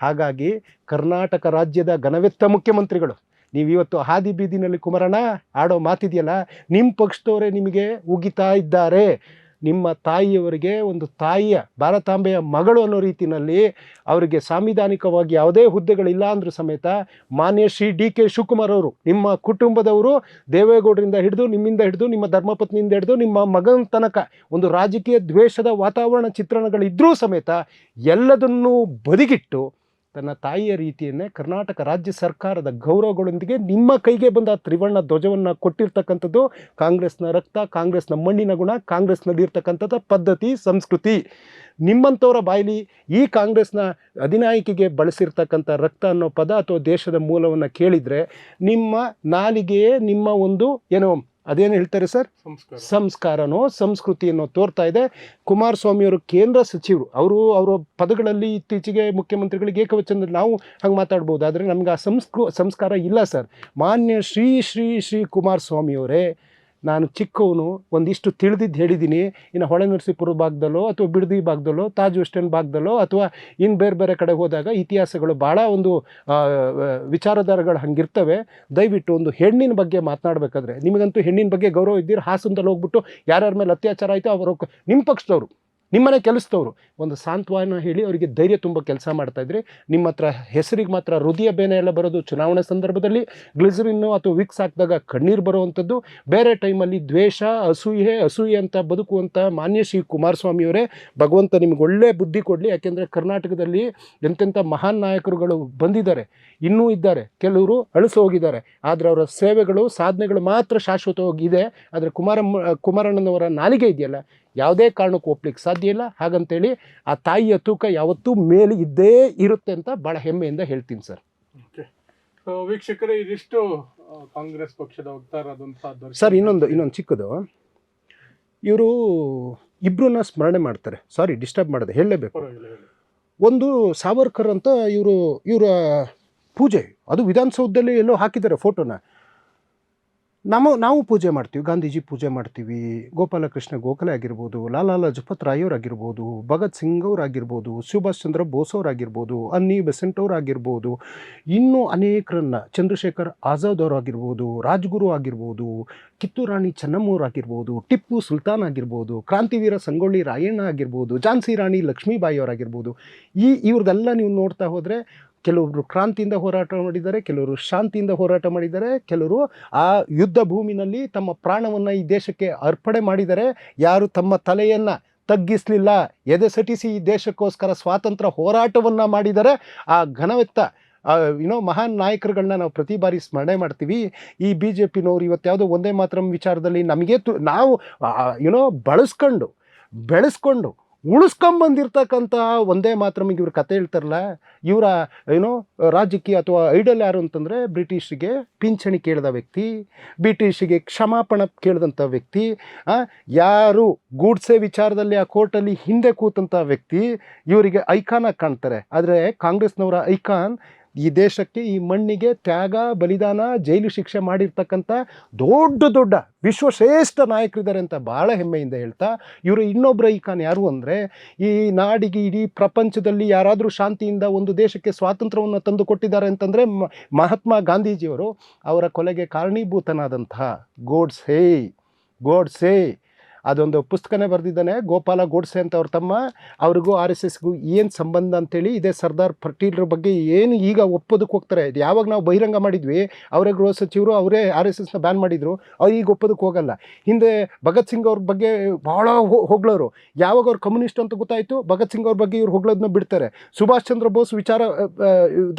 ಹಾಗಾಗಿ ಕರ್ನಾಟಕ ರಾಜ್ಯದ ಘನವೆತ್ತ ಮುಖ್ಯಮಂತ್ರಿಗಳು, ನೀವಿವತ್ತು ಹಾದಿ ಬೀದಿನಲ್ಲಿ ಕುಮಾರಣ್ಣ ಆಡೋ ಮಾತಿದೆಯಲ್ಲ, ನಿಮ್ಮ ಪಕ್ಷದವರೇ ನಿಮಗೆ ಉಗಿತಾ ಇದ್ದಾರೆ. ನಿಮ್ಮ ತಾಯಿಯವರಿಗೆ ಒಂದು ತಾಯಿಯ ಭಾರತಾಂಬೆಯ ಮಗಳು ಅನ್ನೋ ರೀತಿಯಲ್ಲಿ ಅವರಿಗೆ ಸಾಂವಿಧಾನಿಕವಾಗಿ ಯಾವುದೇ ಹುದ್ದೆಗಳಿಲ್ಲ ಅಂದರೂ ಸಮೇತ ಮಾನ್ಯ ಶ್ರೀ DK ಶಿವಕುಮಾರ್ ಅವರು, ನಿಮ್ಮ ಕುಟುಂಬದವರು, ದೇವೇಗೌಡರಿಂದ ಹಿಡಿದು, ನಿಮ್ಮಿಂದ ಹಿಡಿದು, ನಿಮ್ಮ ಧರ್ಮಪತ್ನಿಯಿಂದ ಹಿಡಿದು, ನಿಮ್ಮ ಮಗನ ತನಕ ಒಂದು ರಾಜಕೀಯ ದ್ವೇಷದ ವಾತಾವರಣ ಚಿತ್ರಣಗಳಿದ್ದರೂ ಸಮೇತ ಎಲ್ಲದನ್ನೂ ಬದಿಗಿಟ್ಟು ತನ್ನ ತಾಯಿಯ ರೀತಿಯನ್ನೇ ಕರ್ನಾಟಕ ರಾಜ್ಯ ಸರ್ಕಾರದ ಗೌರವಗಳೊಂದಿಗೆ ನಿಮ್ಮ ಕೈಗೆ ಬಂದ ತ್ರಿವರ್ಣ ಧ್ವಜವನ್ನು ಕೊಟ್ಟಿರ್ತಕ್ಕಂಥದ್ದು ಕಾಂಗ್ರೆಸ್ನ ರಕ್ತ, ಕಾಂಗ್ರೆಸ್ನ ಮಣ್ಣಿನ ಗುಣ, ಕಾಂಗ್ರೆಸ್ನಲ್ಲಿರ್ತಕ್ಕಂಥದ್ದು ಪದ್ಧತಿ, ಸಂಸ್ಕೃತಿ. ನಿಮ್ಮಂಥವರ ಬಾಯಲ್ಲಿ ಈ ಕಾಂಗ್ರೆಸ್ನ ಅಧಿನಾಯಕಿಗೆ ಬಳಸಿರ್ತಕ್ಕಂಥ ರಕ್ತ ಅನ್ನೋ ಪದ ಅಥವಾ ದೇಶದ ಮೂಲವನ್ನು ಕೇಳಿದರೆ ನಿಮ್ಮ ನಾಲಿಗೆಯೇ ನಿಮ್ಮ ಒಂದು ಏನೋ ಅದೇನು ಹೇಳ್ತಾರೆ ಸರ್, ಸಂಸ್ಕಾರನೋ ಸಂಸ್ಕೃತಿಯನ್ನು ತೋರ್ತಾ ಇದೆ. ಕುಮಾರಸ್ವಾಮಿಯವರು ಕೇಂದ್ರ ಸಚಿವರು, ಅವರ ಪದಗಳಲ್ಲಿ ಇತ್ತೀಚೆಗೆ ಮುಖ್ಯಮಂತ್ರಿಗಳಿಗೆ ಏಕವಚನದಲ್ಲಿ ನಾವು ಹಂಗೆ ಮಾತಾಡ್ಬೋದು, ಆದರೆ ನಮ್ಗೆ ಆ ಸಂಸ್ಕಾರ ಇಲ್ಲ ಸರ್. ಮಾನ್ಯ ಶ್ರೀ ಶ್ರೀ ಶ್ರೀ ಕುಮಾರಸ್ವಾಮಿಯವರೇ, ನಾನು ಚಿಕ್ಕವನು, ಒಂದಿಷ್ಟು ತಿಳಿದಿದ್ದು ಹೇಳಿದ್ದೀನಿ. ಇನ್ನು ಹೊಳೆನರಸೀಪುರ ಭಾಗದಲ್ಲೋ ಅಥವಾ ಬಿಡದಿ ಭಾಗದಲ್ಲೋ, ತಾಜ್ ವೆಸ್ಟರ್ನ್ ಭಾಗದಲ್ಲೋ ಅಥವಾ ಇನ್ನು ಬೇರೆ ಬೇರೆ ಕಡೆ ಹೋದಾಗ ಇತಿಹಾಸಗಳು ಭಾಳ ಒಂದು ವಿಚಾರಧಾರೆಗಳು ಹಂಗಿರ್ತವೆ. ದಯವಿಟ್ಟು ಒಂದು ಹೆಣ್ಣಿನ ಬಗ್ಗೆ ಮಾತನಾಡಬೇಕಾದ್ರೆ, ನಿಮಗಂತೂ ಹೆಣ್ಣಿನ ಬಗ್ಗೆ ಗೌರವ ಇದ್ದೀರಿ, ಹಾಸನದಲ್ಲಿ ಹೋಗ್ಬಿಟ್ಟು ಯಾರ್ಯಾರ ಮೇಲೆ ಅತ್ಯಾಚಾರ ಆಯಿತು ಅವರು ನಿಮ್ಮ ಪಕ್ಷದವರು ನಿಮ್ಮನೆ ಕೆಲಸದವರು ಒಂದು ಸಾಂತ್ವನ ಹೇಳಿ ಅವರಿಗೆ ಧೈರ್ಯ ತುಂಬ ಕೆಲಸ ಮಾಡ್ತಾಯಿದ್ರಿ. ನಿಮ್ಮ ಹತ್ರ ಹೆಸರಿಗೆ ಮಾತ್ರ ಹೃದಯ ಬೇನೆ ಎಲ್ಲ ಬರೋದು ಚುನಾವಣೆ ಸಂದರ್ಭದಲ್ಲಿ, ಗ್ಲಿಸರಿನ್ನು ಅಥವಾ ವಿಕ್ಸ್ ಹಾಕಿದಾಗ ಕಣ್ಣೀರು ಬರುವಂಥದ್ದು, ಬೇರೆ ಟೈಮಲ್ಲಿ ದ್ವೇಷ, ಅಸೂಯೆ ಅಂತ ಬದುಕುವಂಥ ಮಾನ್ಯ ಶ್ರೀ ಕುಮಾರಸ್ವಾಮಿಯವರೇ, ಭಗವಂತ ನಿಮ್ಗೆ ಒಳ್ಳೆ ಬುದ್ಧಿ ಕೊಡಲಿ. ಯಾಕೆಂದರೆ ಕರ್ನಾಟಕದಲ್ಲಿ ಎಂತೆಂಥ ಮಹಾನ್ ನಾಯಕರುಗಳು ಬಂದಿದ್ದಾರೆ, ಇನ್ನೂ ಇದ್ದಾರೆ, ಕೆಲವರು ಅಳಿಸಿ ಹೋಗಿದ್ದಾರೆ. ಆದರೆ ಅವರ ಸೇವೆಗಳು, ಸಾಧನೆಗಳು ಮಾತ್ರ ಶಾಶ್ವತವಾಗಿದೆ. ಆದರೆ ಕುಮಾರಣ್ಣನವರ ನಾಲಿಗೆ ಇದೆಯಲ್ಲ, ಯಾವುದೇ ಕಾರಣಕ್ಕೂ ಒಪ್ಲಿಕ್ಕೆ ಸಾಧ್ಯ ಇಲ್ಲ. ಹಾಗಂತೇಳಿ ಆ ತಾಯಿಯ ತೂಕ ಯಾವತ್ತೂ ಮೇಲೆ ಇದ್ದೇ ಇರುತ್ತೆ ಅಂತ ಭಾಳ ಹೆಮ್ಮೆಯಿಂದ ಹೇಳ್ತೀನಿ ಸರ್. ಓಕೆ, ವೀಕ್ಷಕರೇ, ಇದಿಷ್ಟು ಕಾಂಗ್ರೆಸ್ ಪಕ್ಷದ ವಕ್ತಾರರಾದಂತಹ ಸರ್. ಇನ್ನೊಂದು ಚಿಕ್ಕದು, ಇವರು ಇಬ್ಬರನ್ನ ಸ್ಮರಣೆ ಮಾಡ್ತಾರೆ. ಸಾರಿ, ಡಿಸ್ಟರ್ಬ್ ಮಾಡಿದೆ, ಹೇಳಲೇಬೇಕು. ಒಂದು ಸಾವರ್ಕರ್ ಅಂತ ಇವರ ಪೂಜೆ, ಅದು ವಿಧಾನಸೌಧದಲ್ಲಿ ಎಲ್ಲೋ ಹಾಕಿದ್ದಾರೆ ಫೋಟೋನ. ನಾವು ಪೂಜೆ ಮಾಡ್ತೀವಿ, ಗಾಂಧೀಜಿ ಪೂಜೆ ಮಾಡ್ತೀವಿ, ಗೋಪಾಲಕೃಷ್ಣ ಗೋಖಲೆ ಆಗಿರ್ಬೋದು, ಲಾಲಾ ಲಜಪತ್ ರಾಯ್ ಅವರಾಗಿರ್ಬೋದು, ಭಗತ್ ಸಿಂಗ್ ಅವರಾಗಿರ್ಬೋದು, ಸುಭಾಷ್ ಚಂದ್ರ ಬೋಸ್ ಅವರಾಗಿರ್ಬೋದು, ಅನ್ನಿ ಬೆಸೆಂಟ್ ಅವರಾಗಿರ್ಬೋದು, ಇನ್ನೂ ಅನೇಕರನ್ನ, ಚಂದ್ರಶೇಖರ್ ಆಜಾದ್ ಅವರಾಗಿರ್ಬೋದು, ರಾಜ್ಗುರು ಆಗಿರ್ಬೋದು, ಕಿತ್ತೂರು ರಾಣಿ ಚೆನ್ನಮ್ಮವರಾಗಿರ್ಬೋದು, ಟಿಪ್ಪು ಸುಲ್ತಾನ್ ಆಗಿರ್ಬೋದು, ಕ್ರಾಂತಿವೀರ ಸಂಗೊಳ್ಳಿ ರಾಯಣ್ಣ ಆಗಿರ್ಬೋದು, ಝಾನ್ಸಿ ರಾಣಿ ಲಕ್ಷ್ಮೀಬಾಯಿ ಅವರಾಗಿರ್ಬೋದು. ಇವ್ರದ್ದೆಲ್ಲ ನೀವು ನೋಡ್ತಾ ಹೋದರೆ, ಕೆಲವರು ಕ್ರಾಂತಿಯಿಂದ ಹೋರಾಟ ಮಾಡಿದ್ದಾರೆ, ಕೆಲವರು ಶಾಂತಿಯಿಂದ ಹೋರಾಟ ಮಾಡಿದ್ದಾರೆ, ಕೆಲವರು ಆ ಯುದ್ಧ ಭೂಮಿನಲ್ಲಿ ತಮ್ಮ ಪ್ರಾಣವನ್ನು ಈ ದೇಶಕ್ಕೆ ಅರ್ಪಣೆ ಮಾಡಿದ್ದಾರೆ. ಯಾರು ತಮ್ಮ ತಲೆಯನ್ನು ತಗ್ಗಿಸಲಿಲ್ಲ, ಎದೆಸಟಿಸಿ ಈ ದೇಶಕ್ಕೋಸ್ಕರ ಸ್ವಾತಂತ್ರ್ಯ ಹೋರಾಟವನ್ನು ಮಾಡಿದ್ದಾರೆ. ಆ ಘನವೆತ್ತ ಮಹಾನ್ ನಾಯಕರುಗಳನ್ನ ನಾವು ಪ್ರತಿ ಬಾರಿ ಸ್ಮರಣೆ ಮಾಡ್ತೀವಿ. ಈ BJPನವ್ರು ಇವತ್ತು ಯಾವುದೋ ಒಂದೇ ಮಾತರಂ ವಿಚಾರದಲ್ಲಿ ನಮಗೆ ನಾವು ಬೆಳೆಸ್ಕೊಂಡು ಉಳಿಸ್ಕೊಂಬಂದಿರ್ತಕ್ಕಂಥ ಒಂದೇ ಮಾತ್ರಮಿಗೆ ಇವ್ರ ಕತೆ ಹೇಳ್ತಾರಲ್ಲ, ಇವರ ರಾಜಕೀಯ ಅಥವಾ ಐಡಲ್ ಯಾರು ಅಂತಂದರೆ, ಬ್ರಿಟಿಷರಿಗೆ ಪಿಂಚಣಿ ಕೇಳಿದ ವ್ಯಕ್ತಿ, ಬ್ರಿಟಿಷಿಗೆ ಕ್ಷಮಾಪಣೆ ಕೇಳಿದಂಥ ವ್ಯಕ್ತಿ, ಯಾರು ಗೂಡ್ಸೆ ವಿಚಾರದಲ್ಲಿ ಆ ಕೋರ್ಟಲ್ಲಿ ಹಿಂದೆ ಕೂತಂಥ ವ್ಯಕ್ತಿ, ಇವರಿಗೆ ಐಕಾನಾಗಿ ಕಾಣ್ತಾರೆ. ಆದರೆ ಕಾಂಗ್ರೆಸ್ನವರ ಐಕಾನ್ ಈ ದೇಶಕ್ಕೆ, ಈ ಮಣ್ಣಿಗೆ ತ್ಯಾಗ, ಬಲಿದಾನ, ಜೈಲು ಶಿಕ್ಷೆ ಮಾಡಿರ್ತಕ್ಕಂಥ ದೊಡ್ಡ ವಿಶ್ವಶ್ರೇಷ್ಠ ನಾಯಕರಿದ್ದಾರೆ ಅಂತ ಭಾಳ ಹೆಮ್ಮೆಯಿಂದ ಹೇಳ್ತಾ, ಇವರು ಇನ್ನೊಬ್ಬರ ಐಕಾನ್ ಯಾರು ಅಂದರೆ, ಈ ನಾಡಿಗೆ, ಇಡೀ ಪ್ರಪಂಚದಲ್ಲಿ ಯಾರಾದರೂ ಶಾಂತಿಯಿಂದ ಒಂದು ದೇಶಕ್ಕೆ ಸ್ವಾತಂತ್ರ್ಯವನ್ನು ತಂದು ಕೊಟ್ಟಿದ್ದಾರೆ ಅಂತಂದರೆ ಮಹಾತ್ಮ ಗಾಂಧೀಜಿಯವರು. ಅವರ ಕೊಲೆಗೆ ಕಾರಣೀಭೂತನಾದಂತಹ ಗೋಡ್ಸೆ ಅದೊಂದು ಪುಸ್ತಕನೇ ಬರೆದಿದ್ದಾನೆ, ಗೋಪಾಲ ಗೋಡ್ಸೆ ಅಂತ ಅವ್ರ ತಮ್ಮ. ಅವ್ರಿಗೂ RSSಗೂ ಏನು ಸಂಬಂಧ ಅಂತೇಳಿ ಇದೆ. ಸರ್ದಾರ್ ಪಟೇಲ್ರ ಬಗ್ಗೆ ಏನು ಈಗ ಒಪ್ಪೋದಕ್ಕೆ ಹೋಗ್ತಾರೆ. ಯಾವಾಗ ನಾವು ಬಹಿರಂಗ ಮಾಡಿದ್ವಿ, ಅವರೇ ಗೃಹ ಸಚಿವರು, ಅವರೇ RSSನ ಬ್ಯಾನ್ ಮಾಡಿದರು, ಅವ್ರು ಈಗ ಒಪ್ಪೋದಕ್ಕೆ ಹೋಗಲ್ಲ. ಹಿಂದೆ ಭಗತ್ ಸಿಂಗ್ ಅವ್ರ ಬಗ್ಗೆ ಭಾಳ ಹೊಗಳೋರು. ಯಾವಾಗ ಅವ್ರು ಕಮ್ಯುನಿಸ್ಟ್ ಅಂತ ಗೊತ್ತಾಯಿತು, ಭಗತ್ ಸಿಂಗ್ ಅವ್ರ ಬಗ್ಗೆ ಇವ್ರು ಹೊಗಳೋದನ್ನ ಬಿಡ್ತಾರೆ. ಸುಭಾಷ್ ಚಂದ್ರ ಬೋಸ್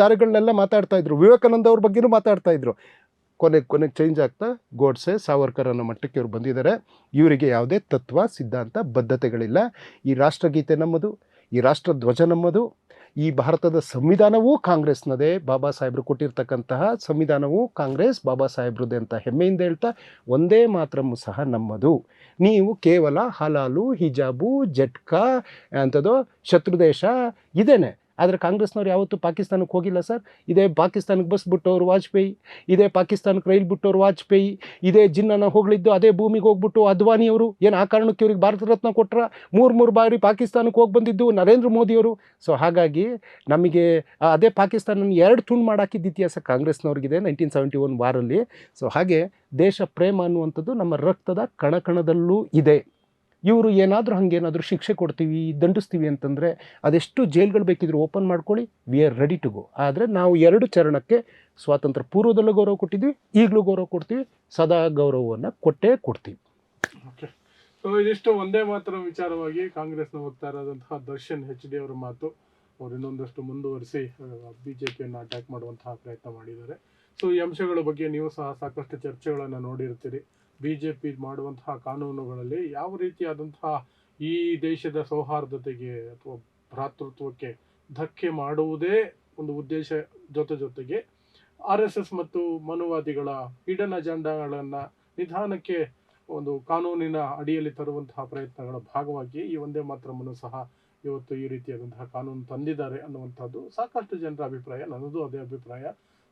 ದಾರಿಗಳನ್ನೆಲ್ಲ ಮಾತಾಡ್ತಾಯಿದ್ರು, ವಿವೇಕಾನಂದ ಅವ್ರ ಬಗ್ಗೆನೂ ಮಾತಾಡ್ತಾಯಿದ್ರು. ಕೊನೆಗೆ ಚೇಂಜ್ ಆಗ್ತಾ ಗೋಡ್ಸೆ, ಸಾವರ್ಕರ್ ಅನ್ನೋ ಮಟ್ಟಕ್ಕೆ ಇವರು ಬಂದಿದ್ದಾರೆ. ಇವರಿಗೆ ಯಾವುದೇ ತತ್ವ, ಸಿದ್ಧಾಂತ, ಬದ್ಧತೆಗಳಿಲ್ಲ. ಈ ರಾಷ್ಟ್ರಗೀತೆ ನಮ್ಮದು, ಈ ರಾಷ್ಟ್ರ ಧ್ವಜ ನಮ್ಮದು, ಈ ಭಾರತದ ಸಂವಿಧಾನವೂ ಕಾಂಗ್ರೆಸ್ನದೇ. ಬಾಬಾ ಸಾಹೇಬರು ಕೊಟ್ಟಿರ್ತಕ್ಕಂತಹ ಸಂವಿಧಾನವೂ ಕಾಂಗ್ರೆಸ್, ಬಾಬಾ ಸಾಹೇಬ್ರದ್ದೇ ಅಂತ ಹೆಮ್ಮೆಯಿಂದ ಹೇಳ್ತಾ, ಒಂದೇ ಮಾತ್ರಮ್ಮು ಸಹ ನಮ್ಮದು. ನೀವು ಕೇವಲ ಹಲಾಲು, ಹಿಜಾಬು, ಜಟ್ಕಾ ಅಂಥದ್ದು ಶತ್ರುದೇಶ ಇದೇನೆ. ಆದರೆ ಕಾಂಗ್ರೆಸ್ನವ್ರು ಯಾವತ್ತೂ ಪಾಕಿಸ್ತಾನಕ್ಕೆ ಹೋಗಿಲ್ಲ ಸರ್. ಇದೇ ಪಾಕಿಸ್ತಾನಕ್ಕೆ ಬಸ್ ಬಿಟ್ಟವ್ರು ವಾಜಪೇಯಿ, ಇದೇ ಪಾಕಿಸ್ತಾನಕ್ಕೆ ರೈಲ್ ಬಿಟ್ಟವ್ರು ವಾಜಪೇಯಿ, ಇದೇ ಜಿನ್ನನ ಹೋಗ್ಲಿದ್ದು ಅದೇ ಭೂಮಿಗೆ ಹೋಗ್ಬಿಟ್ಟು ಅದ್ವಾನಿಯವರು. ಏನು ಆ ಕಾರಣಕ್ಕೆ ಇವ್ರಿಗೆ ಭಾರತ ರತ್ನ ಕೊಟ್ಟರೆ? ಮೂರು ಬಾರಿ ಪಾಕಿಸ್ತಾನಕ್ಕೆ ಹೋಗಿ ಬಂದಿದ್ದು ನರೇಂದ್ರ ಮೋದಿಯವರು. ಸೊ ಹಾಗಾಗಿ ನಮಗೆ ಅದೇ ಪಾಕಿಸ್ತಾನ 2 ತುಂಡು ಮಾಡಾಕಿದ್ದ ಇತಿಹಾಸ ಕಾಂಗ್ರೆಸ್ನವ್ರಿಗಿದೆ 1971 ವಾರಲ್ಲಿ. ಸೊ ಹಾಗೆ ದೇಶ ಪ್ರೇಮ ಅನ್ನುವಂಥದ್ದು ನಮ್ಮ ರಕ್ತದ ಕಣಕಣದಲ್ಲೂ ಇದೆ. ಇವರು ಹಾಗೇನಾದರೂ ಶಿಕ್ಷೆ ಕೊಡ್ತೀವಿ, ದಂಡಿಸ್ತೀವಿ ಅಂತಂದರೆ ಅದೆಷ್ಟು ಜೈಲ್ಗಳು ಬೇಕಿದ್ರು ಓಪನ್ ಮಾಡ್ಕೊಳ್ಳಿ, we are ready to go. ಆದರೆ ನಾವು 2 ಚರಣಕ್ಕೆ ಸ್ವಾತಂತ್ರ್ಯ ಪೂರ್ವದಲ್ಲೂ ಗೌರವ ಕೊಟ್ಟಿದ್ವಿ, ಈಗಲೂ ಗೌರವ ಕೊಡ್ತೀವಿ, ಸದಾ ಗೌರವವನ್ನು ಕೊಡ್ತೀವಿ. ಓಕೆ, ಸೊ ಇದಿಷ್ಟು ಒಂದೇ ಮಾತ್ರ ವಿಚಾರವಾಗಿ ಕಾಂಗ್ರೆಸ್ನ ವಕ್ತಾರರಾದಂತಹ ದರ್ಶನ್ HD ಅವರ ಮಾತು. ಅವರು ಇನ್ನೊಂದಷ್ಟು ಮುಂದುವರಿಸಿ BJPಯನ್ನು ಅಟ್ಯಾಕ್ ಮಾಡುವಂತಹ ಪ್ರಯತ್ನ ಮಾಡಿದ್ದಾರೆ. ಸೊ ಈ ಅಂಶಗಳ ಬಗ್ಗೆ ನೀವು ಸಹ ಸಾಕಷ್ಟು ಚರ್ಚೆಗಳನ್ನು ನೋಡಿರ್ತೀರಿ. BJP ಮಾಡುವಂತಹ ಕಾನೂನುಗಳಲ್ಲಿ ಯಾವ ರೀತಿಯಾದಂತಹ ಈ ದೇಶದ ಸೌಹಾರ್ದತೆಗೆ ಅಥವಾ ಭ್ರಾತೃತ್ವಕ್ಕೆ ಧಕ್ಕೆ ಮಾಡುವುದೇ ಒಂದು ಉದ್ದೇಶ, ಜೊತೆಗೆ RSS ಮತ್ತು ಮನುವಾದಿಗಳ ಹಿಡನ್ ಅಜೆಂಡಾಗಳನ್ನು ನಿಧಾನಕ್ಕೆ ಒಂದು ಕಾನೂನಿನ ಅಡಿಯಲ್ಲಿ ತರುವಂತಹ ಪ್ರಯತ್ನಗಳ ಭಾಗವಾಗಿ ಈ ಒಂದೇ ಮಾತ್ರವನ್ನು ಸಹ ಇವತ್ತು ಈ ರೀತಿಯಾದಂತಹ ಕಾನೂನು ತಂದಿದ್ದಾರೆ ಅನ್ನುವಂಥದ್ದು ಸಾಕಷ್ಟು ಜನರ ಅಭಿಪ್ರಾಯ. ನನ್ನದು ಅದೇ ಅಭಿಪ್ರಾಯ.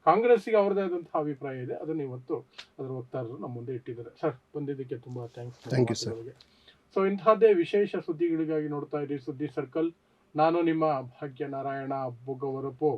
ಕಾಂಗ್ರೆಸ್ಸಿಗೆ ಅವರದೇ ಆದಂತಹ ಅಭಿಪ್ರಾಯ ಇದೆ, ಅದನ್ನು ಇವತ್ತು ಅದರ ವಕ್ತಾರರು ನಮ್ಮ ಮುಂದೆ ಇಟ್ಟಿದ್ದಾರೆ. ಸರ್, ಬಂದಿದ್ದಕ್ಕೆ ತುಂಬಾ ಥ್ಯಾಂಕ್ಸ್ ಸರ್. ಸೊ ಇಂತಹದ್ದೇ ವಿಶೇಷ ಸುದ್ದಿಗಳಿಗಾಗಿ ನೋಡ್ತಾ ಇರಿ ಸುದ್ದಿ ಸರ್ಕಲ್. ನಾನು ನಿಮ್ಮ ಭಾಗ್ಯ ನಾರಾಯಣ ಬೊಗ್ಗವರಪು.